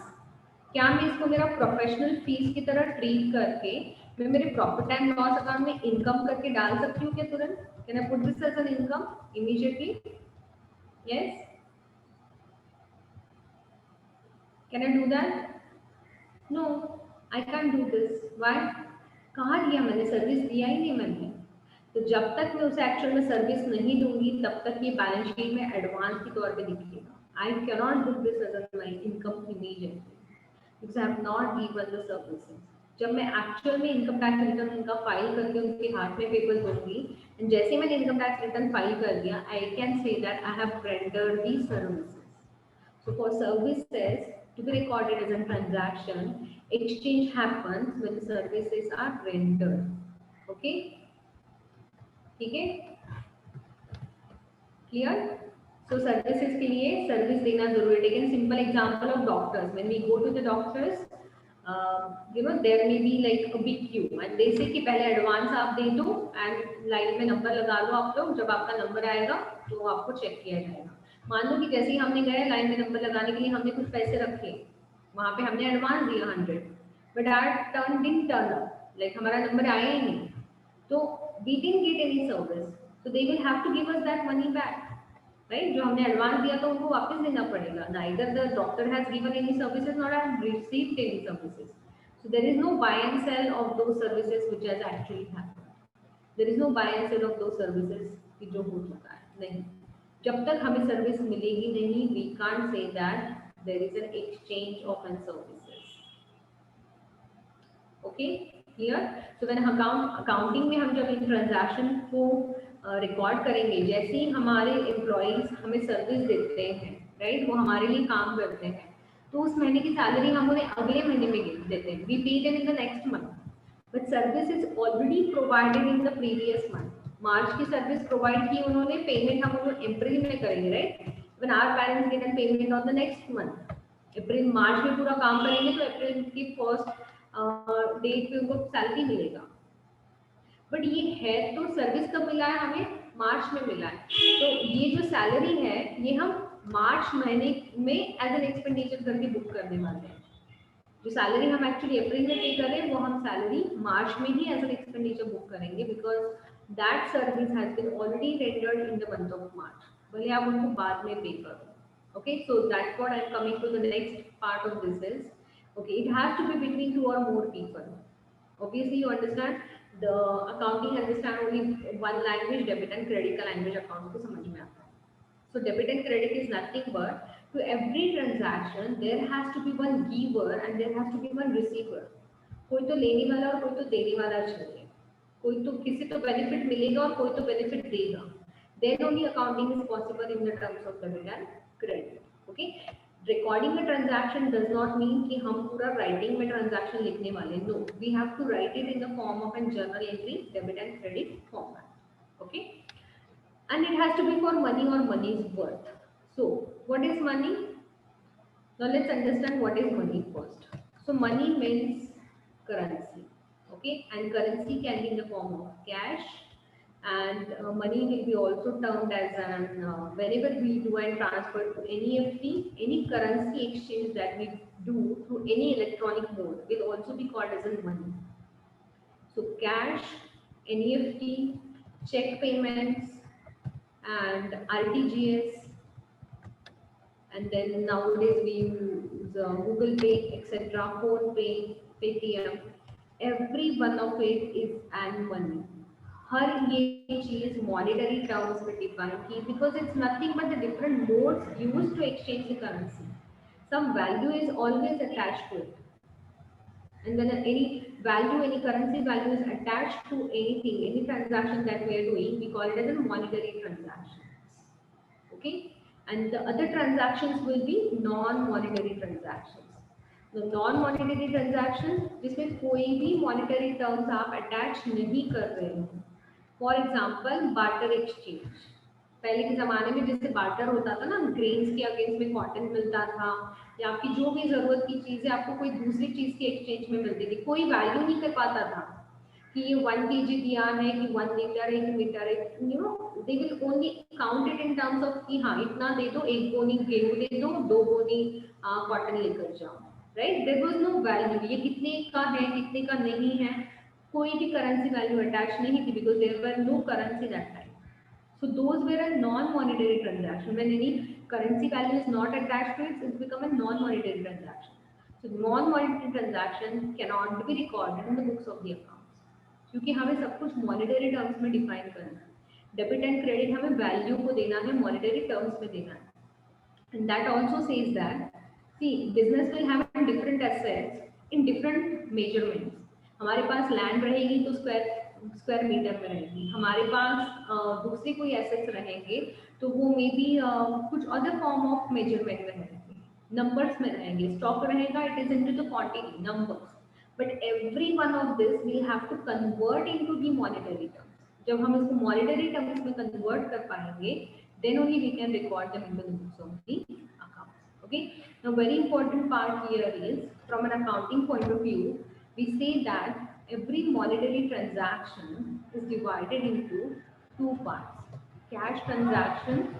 क्या मैं इसको मेरा professional fees की तरह treat करके मैं मेरे प्रॉफिट एंड लॉस अकाउंट में इनकम करके डाल सकती हूँ क्या तुरंत? Can I put this as an income immediately? Yes, can I do that? No, I can do this. Why? कहाँ दिया मैंने? सर्विस दिया ही नहीं मैंने. तो जब तक मैं उसे एक्चुअल में सर्विस नहीं दूंगी, तब तक ये बैलेंस शीट में एडवांस के तौर पे दिखेगा. I can not book this as an my income immediately because I have not given the services. जब मैं एक्चुअल में इनकम टैक्स रिटर्न उनका फाइल करके उनके हाथ में पेपर दूंगी, एंड जैसे मैंने इनकम टैक्स रिटर्न फाइल कर दिया, I can say that I have rendered the services. So for services to be recorded as a transaction, exchange happens when the services are rendered. Okay, ठीक है, clear? So services के लिए service देना जरूरी है. Take an simple example of doctors. When we go to the doctors, you know, there may be like a big queue and they say कि पहले advance आप दे दो एंड लाइन में नंबर लगा लो आप लोग, जब आपका नंबर आएगा तो आपको चेक किया जाएगा. मान लो कि जैसे ही हमने गए लाइन में नंबर लगाने के लिए, हमने कुछ पैसे रखे, वहाँ पे हमने एडवांस दिया 100, but our turn didn't turn up, like हमारा नंबर आया ही नहीं, तो we didn't get any service, so they will have to give us that money back, right? जो हमने एडवांस दिया तो उनको वापस देना पड़ेगा. Neither the doctor has given any services not have received any services. So there is no buy and sell of those services which has actually happened. There is no buy and sell of those services कि जो हो चुका है. नहीं, जब तक हमें service मिलेगी नहीं, we can't say that there is an exchange of an services. Okay, clear? So when accounting में हम जब इन ट्रांजैक्शन को रिकॉर्ड करेंगे, जैसे ही हमारे एम्प्लॉइज हमें सर्विस देते हैं, राइट, वो हमारे लिए काम करते हैं, तो उस महीने की सैलरी हम उन्हें अगले महीने में देते हैं. We pay them in the next month, but service is already provided in the previous month. March की सर्विस प्रोवाइड की उन्होंने, पेमेंट हम उन्हें अप्रैल में करेंगे, right? When our parents get payment on the next month, April March में पूरा काम करेंगे तो अप्रैल की फर्स्ट डेट पे उनको सैलरी मिलेगा. बट ये है तो सर्विस कब मिला है हमें? मार्च में मिला है. तो ये जो सैलरी है ये हम मार्च महीने में एज एन एक्सपेंडिचर करके बुक करने वाले हैं. जो सैलरी हम एक्चुअली अप्रैल में पे कर रहे हैं वो हम सैलरी मार्च में ही एज एन एक्सपेंडिचर बुक करेंगे, because that service has been already rendered in the month of March. भले आप उनको बाद में पे करो. Okay, so that's what I am coming to the next part of this is, okay, it has to be between 2 or more people. Obviously you understand the accounting understand only one language, debit and credit का language account को समझ में आता है. So debit and credit is nothing but to every transaction there has to be one giver and there has to be one receiver. कोई तो लेने वाला और कोई तो देने वाला चाहिए. कोई तो किसी तो बेनिफिट मिलेगा और कोई तो बेनिफिट देगा. Then only accounting is possible in the terms of debit and credit. Okay. Recording a transaction does not mean कि हम पूरा writing में transaction लिखने वाले. No, we have to write it in the form of a journal entry, debit and credit format. Okay, and it has to be for money or money's worth. So, what is money? Now let's understand what is money first. So, money means currency. Okay, and currency can be in the form of cash. And money will be also termed as an whenever we do and transfer to NEFT, any currency exchange that we do through any electronic mode will also be called as a money. So cash, NEFT, check payments and RTGS, and then nowadays we use Google Pay, etc., Phone Pay, Paytm. Every one of it is an money. हर ये चीज monetary terms में define की, because it's nothing but the different modes used to exchange the currency. Some value is always attached to it, and when any value, any currency value is attached to anything, any transaction that we are doing, we call it as a monetary transactions. Okay, and the other transactions will be non-monetary transactions. The non-monetary transactions जिसमें कोई भी monetary terms आप attach नहीं कर रहे हो. For example barter exchange. पहले के ज़माने में जैसे बार्टर होता था ना, ग्रेन्स के अगेंस्ट में कॉटन मिलता था, या आपकी जो भी ज़रूरत की चीज़ें आपको कोई दूसरी चीज़ की एक्सचेंज में मिलती थी. कोई वैल्यू नहीं कर पाता था कि ये 1 kg दिया है कि 1 लीटर है कि मीटर है. You know, they will only count it in terms of कि हाँ इतना दे दो, 1 बोनी गेहूँ दे दो, 2 बोनी कॉटन लेकर जाओ, right? There was no value. ये कितने का है कितने का नहीं है, कोई भी करेंसी वैल्यू अटैच नहीं थी, because there were no currency that time. So those were a non monetary transaction. When any currency value is not attached to it, it's become a non monetary transaction. So non monetary transaction can not be recorded in the books of the accounts, क्योंकि हमें सब कुछ monetary terms में define करना है. Debit and credit हमें value को देना है, मॉनेटरी टर्म्स में देना है. And that also says that see business will have different assets in different measurements. हमारे पास लैंड रहेगी तो स्क्वायर मीटर में रहेगी. हमारे पास दूसरे कोई एसेट्स रहेंगे तो वो मे बी कुछ अदर फॉर्म ऑफ मेजरमेंट में रहेंगे. numbers में रहेंगे, stock रहेगा, it is into the quantity, numbers, but every one of this we have to convert into the monetary terms. जब हम इसको monetary terms में convert कर पाएंगे, then only we can record them into the books of the accounts. Okay, now very important part here is from an accounting point of view, we say that every monetary transaction is divided into two parts, cash transaction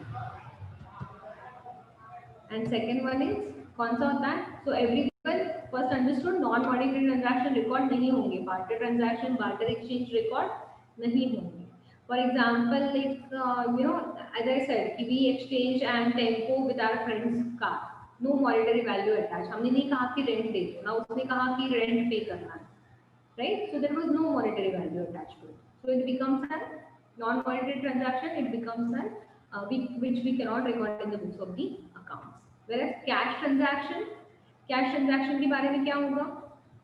and second one is कौन सा होता है? So everyone first understood non monetary transaction record नहीं होंगे, barter transaction, barter exchange record नहीं होंगे. For example, like you know, as I said, कि we exchange and tempo with our friend's car, no monetary value attached. हमने नहीं कहा कि rent दे दो ना, उसने कहा कि rent pay करना है, right? So there was no monetary value attached to it. So it becomes a non-monetary transaction. It becomes an which we cannot record in the books of the accounts. Whereas cash transaction के बारे में क्या होगा?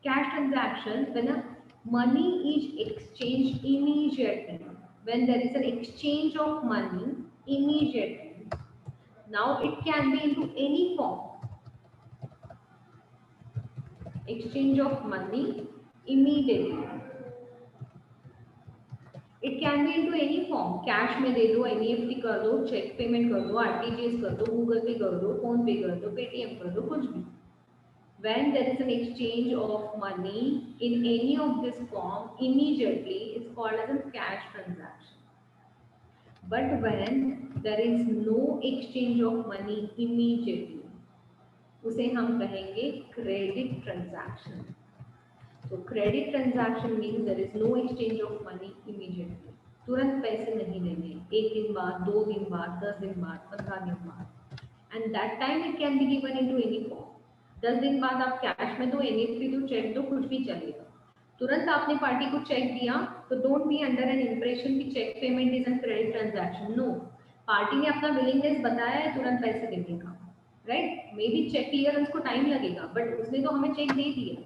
Cash transaction, when a money is exchanged immediately, when there is an exchange of money immediately, now it can be into any form. Exchange of money immediately. It can be into any form. Cash में दे दो, NEFT कर दो, check payment कर दो, RTGS कर दो, Google Pay कर दो, Phone Pay कर दो, Paytm कर दो, कुछ भी. When there is an exchange of money in any of this form immediately, it's called as a cash transaction. But when there is no exchange of money immediately, उसे हम कहेंगे credit transaction. So credit transaction means there is no exchange of money immediately. तुरंत पैसे नहीं देंगे, एक दिन बाद, 2 दिन बाद, 10 दिन बाद, 15 दिन बाद. And that time it can be given into any form. 10 दिन बाद आप कैश में दो, NEFT दो, चेक दो, कुछ भी चलेगा. तुरंत आपने पार्टी को चेक दिया तो don't be under an impression कि cheque payment is an credit transaction. No, party ने अपना विलिंगनेस बताया है तुरंत पैसे देने का, right? May be cheque clearance को टाइम लगेगा, बट उसने तो हमें चेक दे दिया.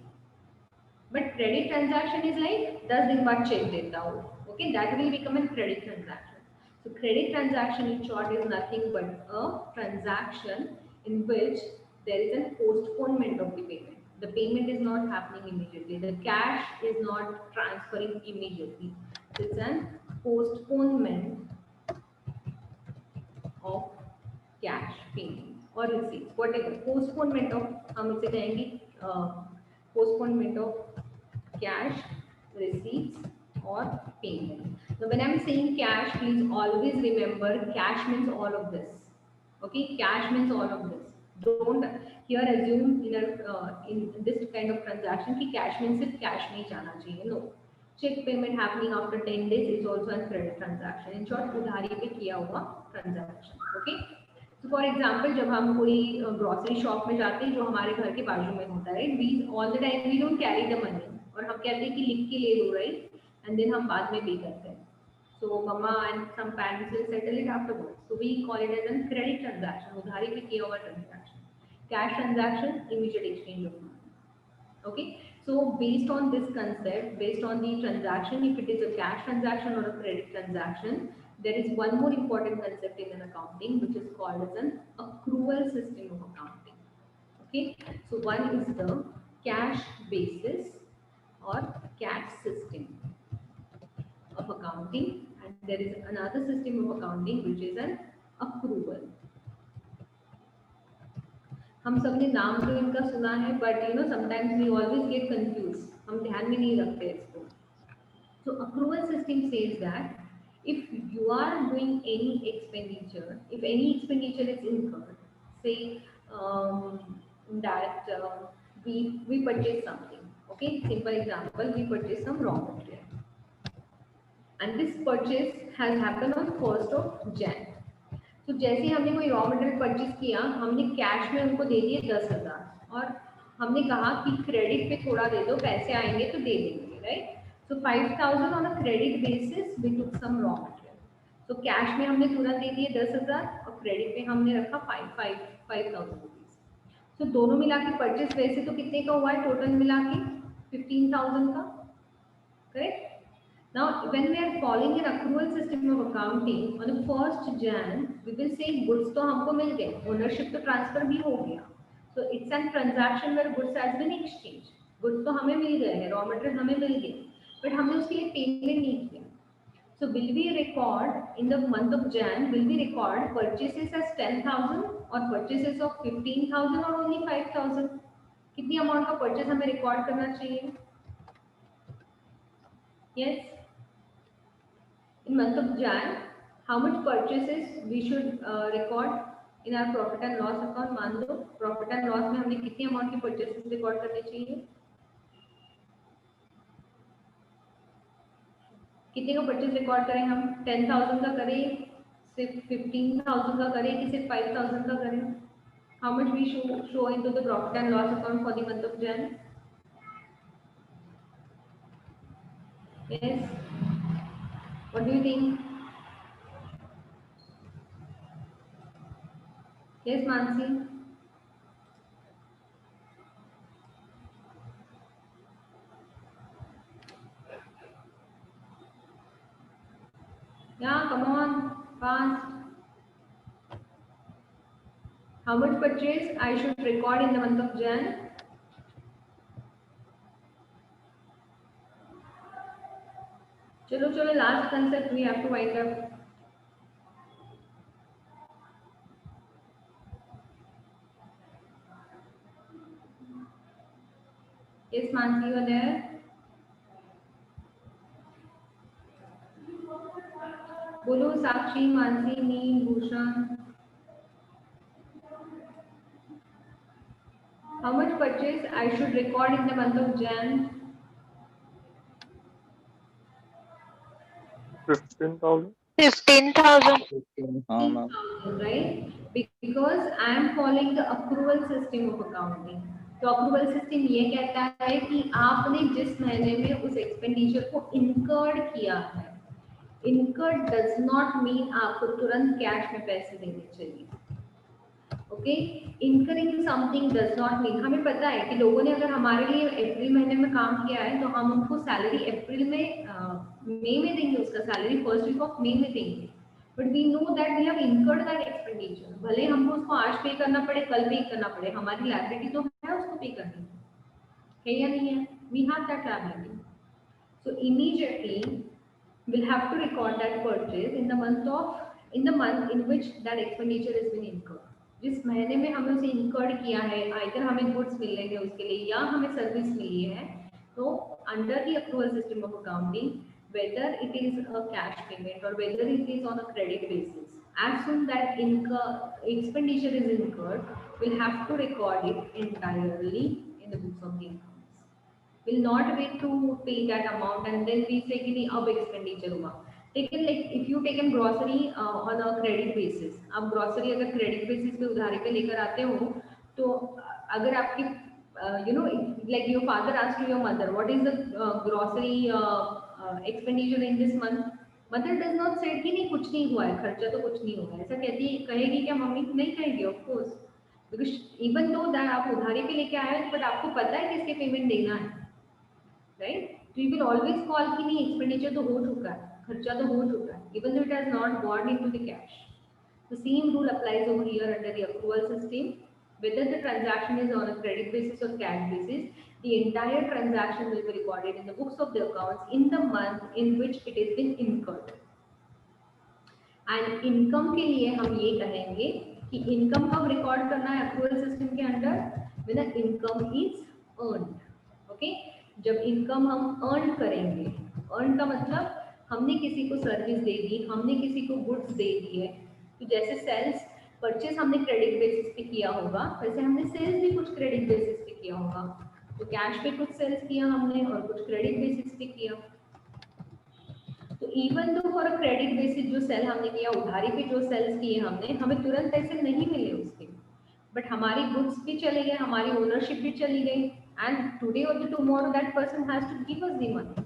But credit transaction is like 10 दिन बाद चेक देता हो, okay? That will become a credit transaction. So credit transaction in short is nothing but a transaction in which there is a postponement of the payment. The payment is not happening immediately. The cash is not transferring immediately. So it's a postponement of cash payment or receipts, whatever. Postponement of, हम इसे कहेंगे postponement of cash receipts or payment. Now when I'm saying cash, please always remember cash means all of this. Okay, cash means all of this. Don't here assume in this kind of transaction कि cash means सिर्फ cash नहीं जाना चाहिए. No, check payment happening after 10 days is also a credit transaction. In short, उधारी पे किया हुआ transaction. Okay. So for example, जब हम कोई grocery shop में जाते हैं जो हमारे घर के बाजू में होता है, we all the time we don't carry the money और हम कहते हैं कि लिख के ले लो, राइट? एंड देन हम बाद में पे करते हैं. So mama and some parents will settle it afterwards. So we call it as a credit transaction, उधारी पे किया हुआ transaction. Cash transaction, immediate exchange of money. Okay. So based on this concept, based on the transaction, if it is a cash transaction or a credit transaction, there is one more important concept in an accounting, which is called as an accrual system of accounting. Okay. So one is the cash basis or cash system of accounting, and there is another system of accounting which is an accrual. हम सबने नाम तो इनका सुना है, but you know sometimes we always get confused. हम ध्यान में नहीं रखते इसको. So accrual system says that if you are doing any expenditure, if any expenditure is incurred, say that we purchase something. Okay, simple example, we purchase some raw material and this purchase has happened on 1st of Jan. तो जैसे हमने कोई raw material purchase किया, हमने cash में उनको दे दिए 10,000 और हमने कहा कि क्रेडिट पे थोड़ा दे दो, पैसे आएंगे तो दे देंगे, right? So 5,000 on a credit basis we took some raw material. तो कैश में हमने तुरंत दे दिए 10,000 और क्रेडिट पे हमने रखा 5,000 रुपीज. तो दोनों मिला के परचेज वैसे तो कितने का हुआ है टोटल मिला के? 15,000 का, correct? Now, when we are following an accrual system of accounting, on the 1st Jan, we will say goods तो हमको मिल गए, ownership तो transfer भी हो गया. So it's an transaction where goods has been exchanged. Goods तो हमें मिल गए हैं, raw material हमें मिल गए, but हमने उसके लिए payment नहीं किया. So will we record in the month of Jan? Will we record purchases as 10,000 or purchases of 15,000 or only 5,000? कितनी amount का purchase हमें record करना चाहिए? Yes. In month of Jan, how much purchases we should record in our profit and loss account? मान लो profit and loss में हमने कितनी amount की purchases record करनी चाहिए? कितने का परचेज रिकॉर्ड करें हम? 10,000 का करें, सिर्फ 15,000 का करें कि सिर्फ 5,000 का करें? How much we show into the profit and loss account for the month of Jan? Yes, what do you think? Yes Mansi, yeah, come on, fast. How much purchase I should record in the month of Jan? चलो चलो, last concept we have to wind up. Yes, Mansi, you are there? बोलो साक्षी, मानसी, नील, Bhushan. How much purchase I should record in the month of Jan? 15,000. 15,000. हाँ ma'am. 15,000, right? Because I am following the accrual system of accounting. तो accrual system ये कहता है कि आपने जिस महीने में उस expenditure को incurred किया है, incurred does not mean आपको तुरंत कैश में पैसे देने चाहिए. Okay, incurring something does not mean, हमें पता है कि लोगों ने अगर हमारे लिए अप्रैल महीने में काम किया है तो हम उनको सैलरी अप्रैल में मई में देंगे, उसका salary first week of May में देंगे. But we know that we have incurred that expenditure. भले हमको उसको आज पे करना पड़े, कल पे करना पड़े, हमारी लायबिलिटी तो है उसको पे करनी है या नहीं है? We have that liability. So immediately we'll have to record that purchase in the month in which that expenditure has been incurred. जिस महीने में हमें उसे incurred किया है, either हमें goods मिले हैं उसके लिए या हमें सर्विस मिली है, तो under the accrual system of accounting, whether it is a cash payment or whether it is on a credit basis, as soon that expenditure is incurred, we'll have to record it entirely in the books of the accounts. Will not wait to pay that amount and then we say कि नहीं अब expenditure हुआ. लेकिन like if you taken grocery on a credit basis, आप grocery अगर credit basis पे उधारी पे लेकर आते हो, तो अगर आपकी you know like your father asked to your mother what is the grocery expenditure in this month, mother does not say कि नहीं कुछ नहीं हुआ है, खर्चा तो कुछ नहीं हुआ है. ऐसा कहती कहेगी क्या मम्मी? नहीं कहेगी, of course, because even though that आप उधारी पे लेके आए हैं, but आपको पता है किसके पेमेंट देना है, राइट? तो यू विल ऑलवेज कॉल कि नहीं एक्सपेंडिचर तो हो चुका है, खर्चा तो हो चुका है, even though it has not gone into the cash. The same rule applies over here under the accrual system. Whether the transaction is on a credit basis or cash basis, the entire transaction will be recorded in the books of the accounts in the month in which it has been incurred. And income के लिए हम ये कहेंगे कि income कब record करना है accrual system के under? when the income is earned. okay? जब इनकम हम अर्न करेंगे, अर्न का मतलब हमने किसी को सर्विस दे दी, हमने किसी को गुड्स दे दिए. तो जैसे सेल्स परचेस हमने क्रेडिट बेसिस पे किया होगा, वैसे हमने सेल्स भी कुछ क्रेडिट बेसिस पे किया होगा. तो कैश पे कुछ सेल्स किया हमने और कुछ क्रेडिट बेसिस पे किया. तो even though for a credit basis जो सेल हमने किया, उधारी पे जो सेल्स किए हमने, हमें तुरंत पैसे नहीं मिले उसके, बट हमारी गुड्स भी चले गए, हमारी ओनरशिप भी चली गई, and today or tomorrow that person has to give us the money.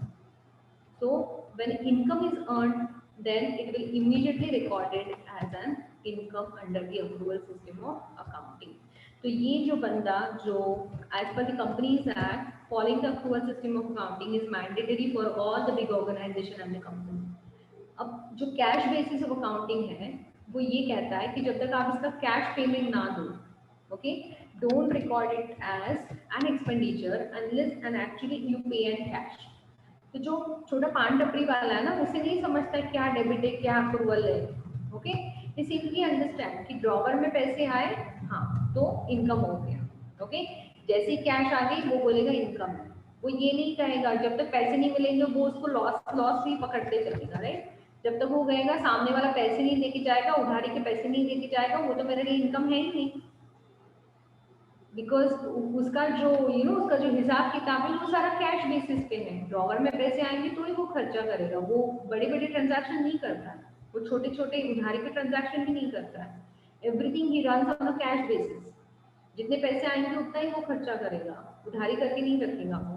So when income is earned, then it will immediately recorded as an income under the accrual system of accounting. तो ये जो बंदा जो as per the Companies Act, following the accrual system of accounting is mandatory for all the big organization and the company. अब जो cash basis of accounting है वो ये कहता है कि जब तक आप इसका कैश पेमेंट ना दो, Okay, don't record it as an expenditure unless and actually you pay in cash. तो जो छोटा पान टपरी वाला है ना, उसे नहीं समझता क्या डेबिट है क्या अप्रूवल है. ओके, ये सिंपली अंडरस्टैंड कि ड्रॉवर में पैसे आए, हाँ तो इनकम हो गया. ओके, जैसे कैश आ गई वो बोलेगा इनकम है. वो ये नहीं कहेगा जब तक पैसे नहीं मिलेंगे वो उसको लॉस लॉस ही पकड़ते चलेगा. राइट, जब तक वो गएगा सामने वाला पैसे नहीं देके जाएगा, उधारी के पैसे नहीं देके जाएगा, वो तो मेरे लिए इनकम है ही नहीं. बिकॉज उसका जो उसका जो हिसाब किताब है वो सारा कैश बेसिस पे है. ड्रॉवर में पैसे आएंगे तो ही वो खर्चा करेगा. वो बड़े बड़े ट्रांजैक्शन नहीं करता है, वो छोटे छोटे उधारी के ट्रांजैक्शन भी नहीं करता है. Everything he runs on a cash basis. जितने पैसे आएंगे उतना ही वो खर्चा करेगा, उधारी करके नहीं रखेगा वो.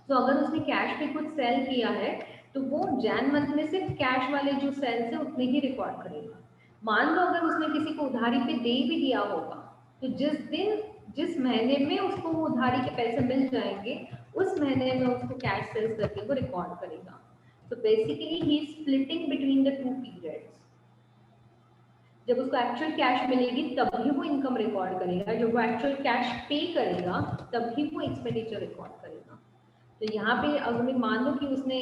तो अगर उसने कैश पे कुछ सेल किया है तो वो जैन मंथ में सिर्फ कैश वाले जो सेल्स है उतने ही रिकॉर्ड करेगा. मान लो अगर उसने किसी को उधारी पे दे भी दिया होगा तो जिस महीने में उसको वो उधारी के पैसे मिल जाएंगे उस महीने में उसको कैश सेल्स करके वो रिकॉर्ड करेगा. तो basically he is splitting between the two periods. जब उसको एक्चुअल कैश मिलेगी तभी वो इनकम रिकॉर्ड करेगा, जब वो एक्चुअल कैश पे करेगा तभी वो एक्सपेंडिचर रिकॉर्ड करेगा. तो यहाँ पे अगर मान लो कि उसने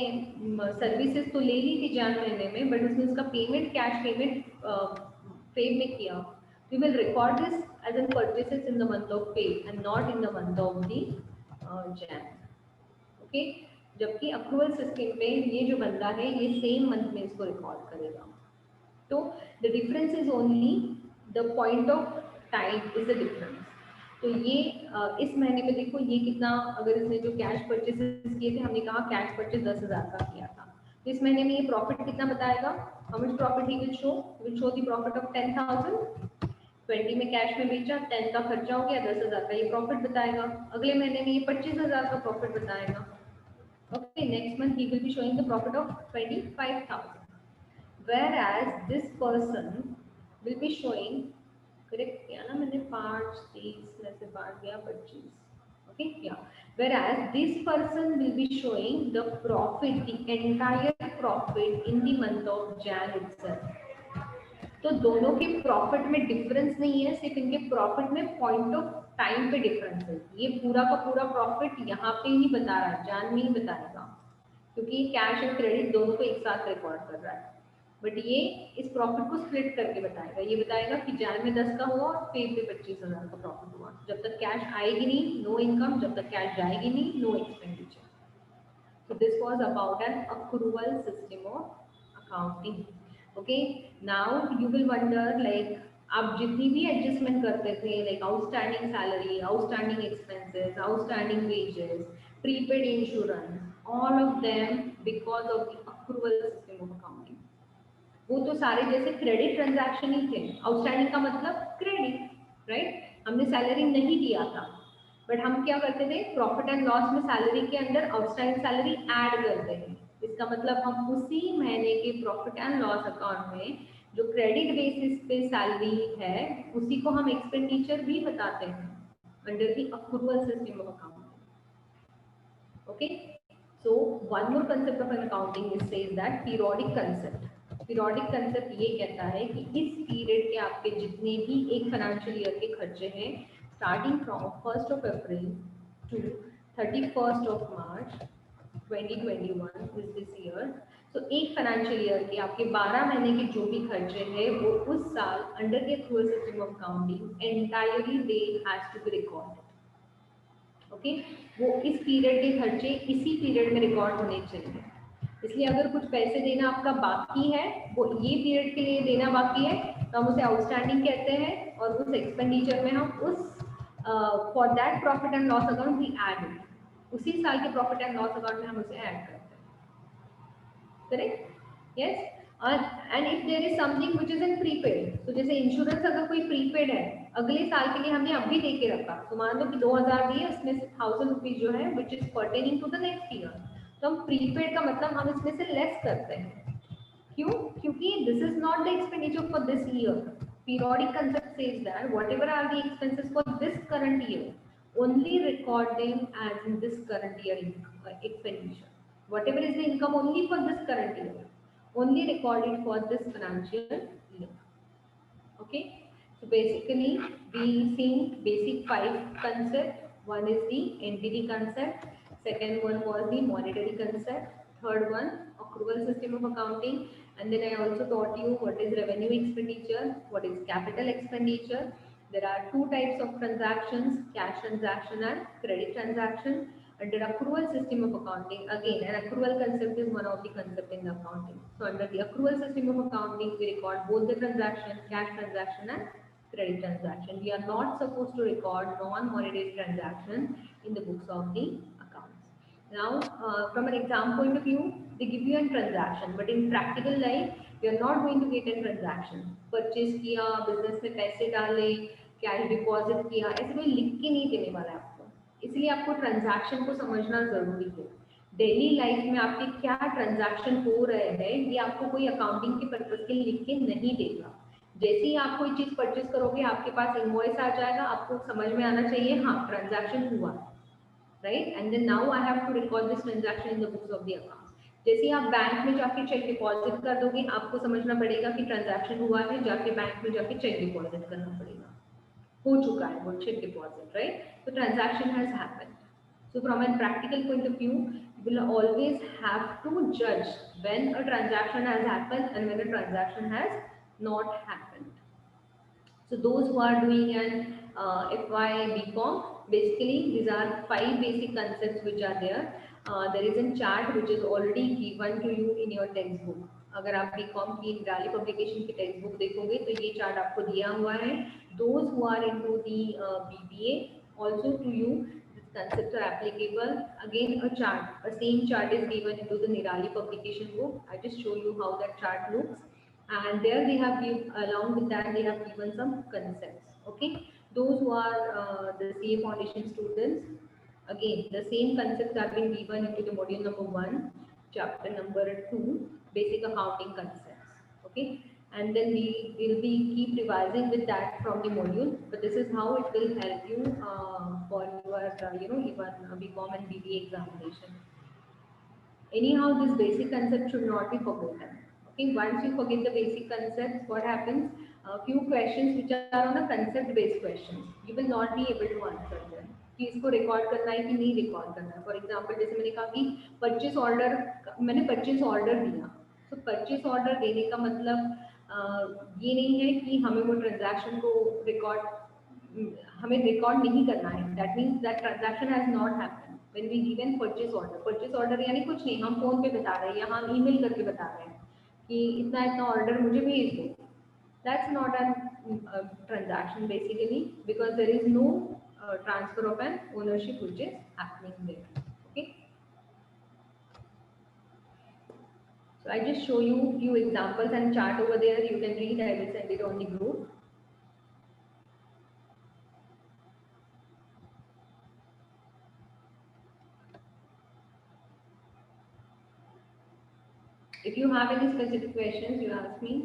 सर्विसेज तो ले ली थी जैन महीने में, बट उसने उसका पेमेंट कैश पेमेंट फेब में किया, we will record this as in purchases in the month of Feb and not in the month of the Jan. Okay, जबकि अप्रूवल सिस्टम में ये जो बंदा है ये सेम मंथ में इसको रिकॉर्ड करेगा. तो the difference is only the point of time is the difference. तो ये इस महीने में देखो ये कितना, अगर इसने जो कैश परचेसेस किए थे, हमने कहा कैश परचेस 10,000 का किया था, तो इस महीने में ये प्रॉफिट कितना बताएगा, how much profit he will show the profit of 10,000. 20 में कैश में बेचा, 10 का खर्चा हो गया, 10,000 का ये प्रॉफिट बताएगा. अगले महीने में ये 25,000 का प्रॉफिट बताएगा. Okay, next month he will be showing the profit of 25,000. whereas this person will be showing, correct किया ना मैंने, 5 30 में से 5 गया 25. ओके, या whereas this person will be showing the profit, the entire profit in the month of Jan itself. तो दोनों के प्रॉफिट में डिफरेंस नहीं है, सिर्फ इनके प्रॉफिट में पॉइंट ऑफ टाइम पे डिफरेंस है. ये पूरा का पूरा प्रॉफिट यहाँ पे ही बता रहा है, जान में ही बताएगा, क्योंकि कैश और क्रेडिट दोनों को एक साथ रिकॉर्ड कर रहा है. बट ये इस प्रॉफिट को स्प्लिट करके बताएगा. ये बताएगा कि जान में 10 का हुआ और फेब में 25,000 का प्रॉफिट हुआ. जब तक कैश आएगी नहीं नो इनकम, जब तक कैश जाएगी नहीं no expenditure. So this was about an accrual system of accounting. Okay, now you will wonder like आप जितनी भी एडजस्टमेंट करते थे, like outstanding salary, outstanding expenses, outstanding wages, prepaid insurance, all of them because of the accrual system of accounting. वो तो सारे जैसे credit transaction ही थे. आउटस्टैंडिंग का मतलब क्रेडिट, राइट. हमने सैलरी नहीं दिया था, बट हम क्या करते थे, प्रॉफिट एंड लॉस में सैलरी के अंदर आउटस्टैंडिंग सैलरी ऐड करते हैं. इसका मतलब हम उसी महीने के प्रॉफिट एंड लॉस अकाउंट में जो क्रेडिट बेसिस पे सैलरी है उसी को हम एक्सपेंडिचर भी बताते हैं under the accrual system of accounting. Okay, so one more concept of an accounting is says that periodic concept. Periodic concept ये कहता है कि इस पीरियड के आपके जितने भी एक फाइनेंशियल ईयर के खर्चे हैं, starting from 1st of April to 31st of March 2021 is this year. तो एक फाइनेंशियल ईयर के आपके 12 महीने के जो भी खर्चे हैं वो उस साल under the accrual system of accounting entirely they has to be recorded. Okay, वो इस पीरियड के खर्चे इसी पीरियड में रिकॉर्ड होने चाहिए. इसलिए अगर कुछ पैसे देना आपका बाकी है, वो ये पीरियड के लिए देना बाकी है, तो हम उसे आउटस्टैंडिंग कहते हैं. और उस एक्सपेंडिचर में हम उस for that profit and loss account we add it, उसी साल के प्रॉफिट एंड लॉस अकाउंट में हम उसे ऐड करते हैं. Correct, yes. And if there is something which is in prepaid, तो जैसे इंश्योरेंस अगर कोई प्रीपेड है अगले साल के लिए हमने अभी दे के रखा, तो मान लो कि 2,000 दिए, उसमें से 1,000 रुपीज जो है which is pertaining to the next year, तो हम प्रीपेड का मतलब हम इसमें से लेस करते हैं. क्यों? क्योंकि this is not the expenditure for this year. Periodic concept says that whatever are the expenses for this current year, only record them as in this current year expenditure. Whatever is the income only for this current year, only record it for this financial year. Okay. So basically, we seen basic 5 concepts. One is the entity concept. Second one was the monetary concept. Third one, accrual system of accounting. And then I also taught you what is revenue expenditure, what is capital expenditure. There are two types of transactions, cash transaction and credit transaction. Under accrual system of accounting, again, an accrual concept is one of the concept in the accounting. So under the accrual system of accounting, we record both the transaction, cash transaction and credit transaction. We are not supposed to record non-monetary transaction in the books of the accounts. Now, from an exam point of view, they give you a transaction, but in practical life, you are not going to get a transaction. Purchase किया, business में पैसे डाले, cash deposit किया, ऐसे कोई लिख के नहीं देने वाला है आपको. इसलिए आपको ट्रांजैक्शन को समझना जरूरी है. डेली लाइफ में आपके क्या ट्रांजैक्शन हो रहे हैं ये आपको कोई अकाउंटिंग के पर्पज के लिए लिख के नहीं देगा. जैसे ही आप कोई चीज परचेस करोगे आपके पास इनवॉइस आ जाएगा, आपको समझ में आना चाहिए हाँ ट्रांजैक्शन हुआ, right. And then now I have to record this transaction in the books of the account. जैसे ही आप बैंक में जाके चेक डिपॉजिट कर दोगे आपको समझना पड़ेगा कि ट्रांजैक्शन हुआ है, जाके बैंक में जाके चेक डिपॉजिट करना पड़ेगा, हो चुका है वो चेक डिपॉजिट, राइट. तो transaction has happened. So from a practical point of view, you will always have to judge when a transaction has happened and when a transaction has not happened. So those who are doing an FY BCom, basically these are 5 basic concepts which are there. There is a chart which is already given to you in your textbook. अगर आप BCom की निराली publication की text book देखोगे तो ये chart आपको दिया हुआ है. Those who are into the BBA, also to you these concepts are applicable. Again a chart, a same chart is given into the Nirali publication book. I just show you how that chart looks. And there they have given, along with that they have given some concepts. Okay, those who are the CA foundation students, again the same concepts have been given into the module number 1, chapter number 2, basic accounting concepts. Okay, and then we will be keep revising with that from the module, but this is how it will help you for your even BCom and BBA examination. Anyhow, this basic concept should not be forgotten. Okay, once you forget the basic concepts, what happens? A few questions which are on a concept based questions, you will not be able to answer them. कि इसको record करना है कि नहीं record करना है. For example जैसे मैंने कहा कि परचेस ऑर्डर, मैंने परचेस ऑर्डर दिया, तो परचेस ऑर्डर देने का मतलब ये नहीं है कि हमें वो ट्रांजैक्शन को हमें रिकॉर्ड नहीं करना है. That means that transaction has not happened when we given purchase order यानी कुछ नहीं, हम फोन पे बता रहे हैं या हम ईमेल करके बता रहे हैं कि इतना इतना ऑर्डर मुझे भेज दो. That's not a transaction basically, because there is no transfer of an ownership which is happening there. Okay, so I just show you few examples and chart over there. You can read. I will send it on the group. If you have any specific questions, you ask me.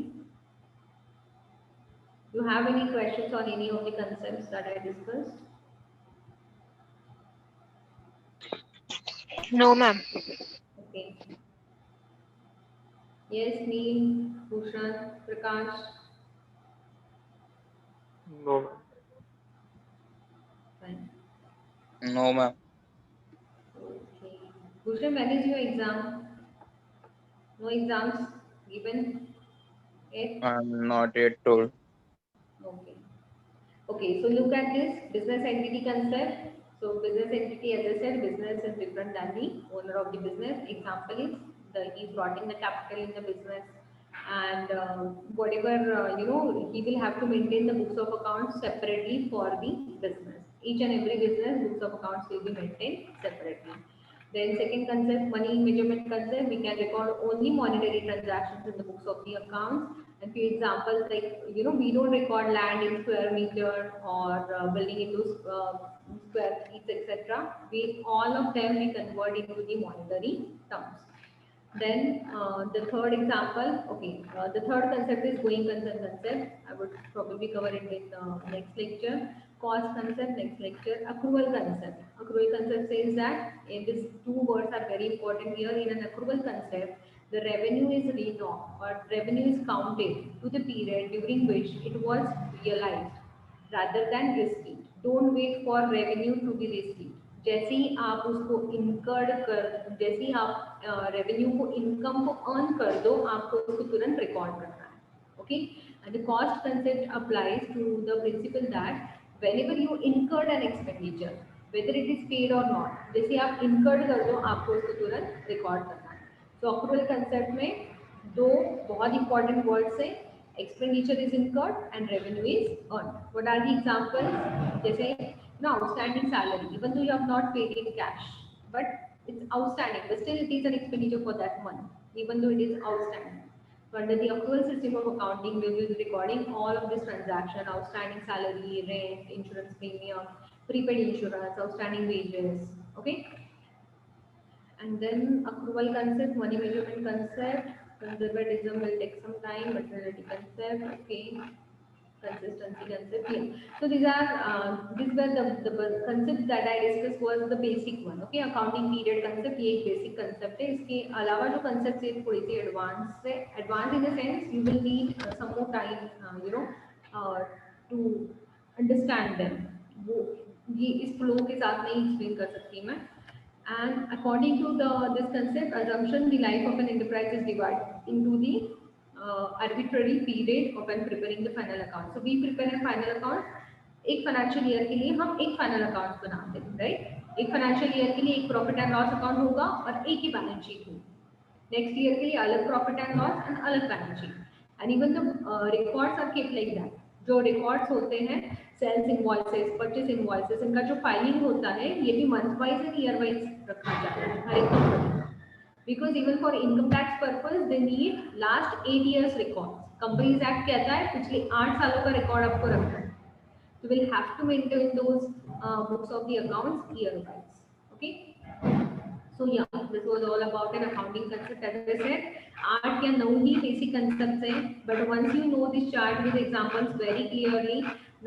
You have any questions on any of the concepts that I discussed? No, ma'am. Okay. Yes, Neil, Bhushan, Prakash. No, ma'am. Fine. No, ma'am. Okay. Bhushan, when is your exam? No exams given yet? I'm not yet told. Okay. Okay, so look at this business entity concept. So business entity, as I said, business is different than the owner of the business. Example is he brought in the capital in the business, and whatever he will have to maintain the books of accounts separately for the business. Each and every business books of accounts will be maintained separately. Then second concept, money measurement concept, we can record only monetary transactions in the books of the accounts. And few examples like, we don't record land in square meter or building into square feet, etc. All of them we convert into the monetary terms. Then the third example, okay, the third concept is going concern concept. I would probably cover it in the next lecture. Cost concept, next lecture. Accrual concept. Accrual concept says that these two words are very important here. In an accrual concept, the revenue is written off or revenue is counted to the period during which it was realized rather than received. Don't wait for revenue to be received. जैसे ही आप उसको incurred कर, जैसे ही आप revenue को, income को अर्न कर दो, आपको उसको तुरंत रिकॉर्ड करना है. Okay, and the cost concept applies to the principle that whenever you incurred an expenditure, whether it is paid or not, जैसे आप incurred कर दो, आपको उसको तुरंत रिकॉर्ड करना है. तो accrual concept में दो बहुत important words है, expenditure is incurred and revenue is earned. What are the examples? जैसे now outstanding salary, even though you have not paid in cash, but it's outstanding, but still it is an expenditure for that month, even though it is outstanding. So under the accrual system of accounting, we will be recording all of this transaction: outstanding salary, rent, insurance premium, prepaid insurance, outstanding wages. Okay. And then accrual concept, money measurement concept, conservatism will take some time, materiality concept, okay, consistency concept. Yeah. So these were the concepts that I discussed was the basic one. Okay, accounting period concept ये एक basic concept है. इसके अलावा जो concepts है थोड़ी सी advanced है. Advanced in the sense you will need some more time, to understand them. वो ये इस flow के साथ नहीं explain कर सकती मैं. And according to this concept, assumption, the life of an enterprise is divided into the arbitrary period of when preparing the final account. So we prepare a final account. एक financial year के लिए हम एक final account बनाते हैं, right. एक financial year के लिए एक प्रॉफिट एंड लॉस अकाउंट होगा और एक ही बैलेंस शीट होगी. नेक्स्ट ईयर के लिए अलग प्रॉफिट एंड लॉस एंड अलग balance sheet. And even the records are kept like that. जो रिकॉर्ड्स होते हैं, सेल्स इनवॉइसेस, परचेस इनवॉइसेस, इनका जो फाइलिंग होता है ये भी month wise and year wise रखा जाता है हर एक company. Because even for income tax purpose they need last 8 years records. Companies Act कहता है पिछले 8 सालों का रिकॉर्ड आपको रखना है. So we'll have to maintain those books of the accounts year wise. Okay. So yeah, this was all about an accounting concept. As I said, 8 या 9 ही basic concepts हैं. But once you know this chart with examples very clearly,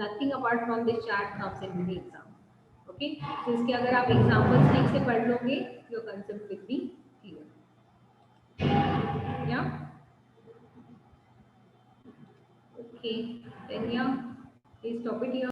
nothing apart from this chart comes into the exam. Okay. So इसके अगर आप examples ठीक से पढ़ लोगे, your concept will be clear. Yeah. Okay. Then yeah, please stop it here.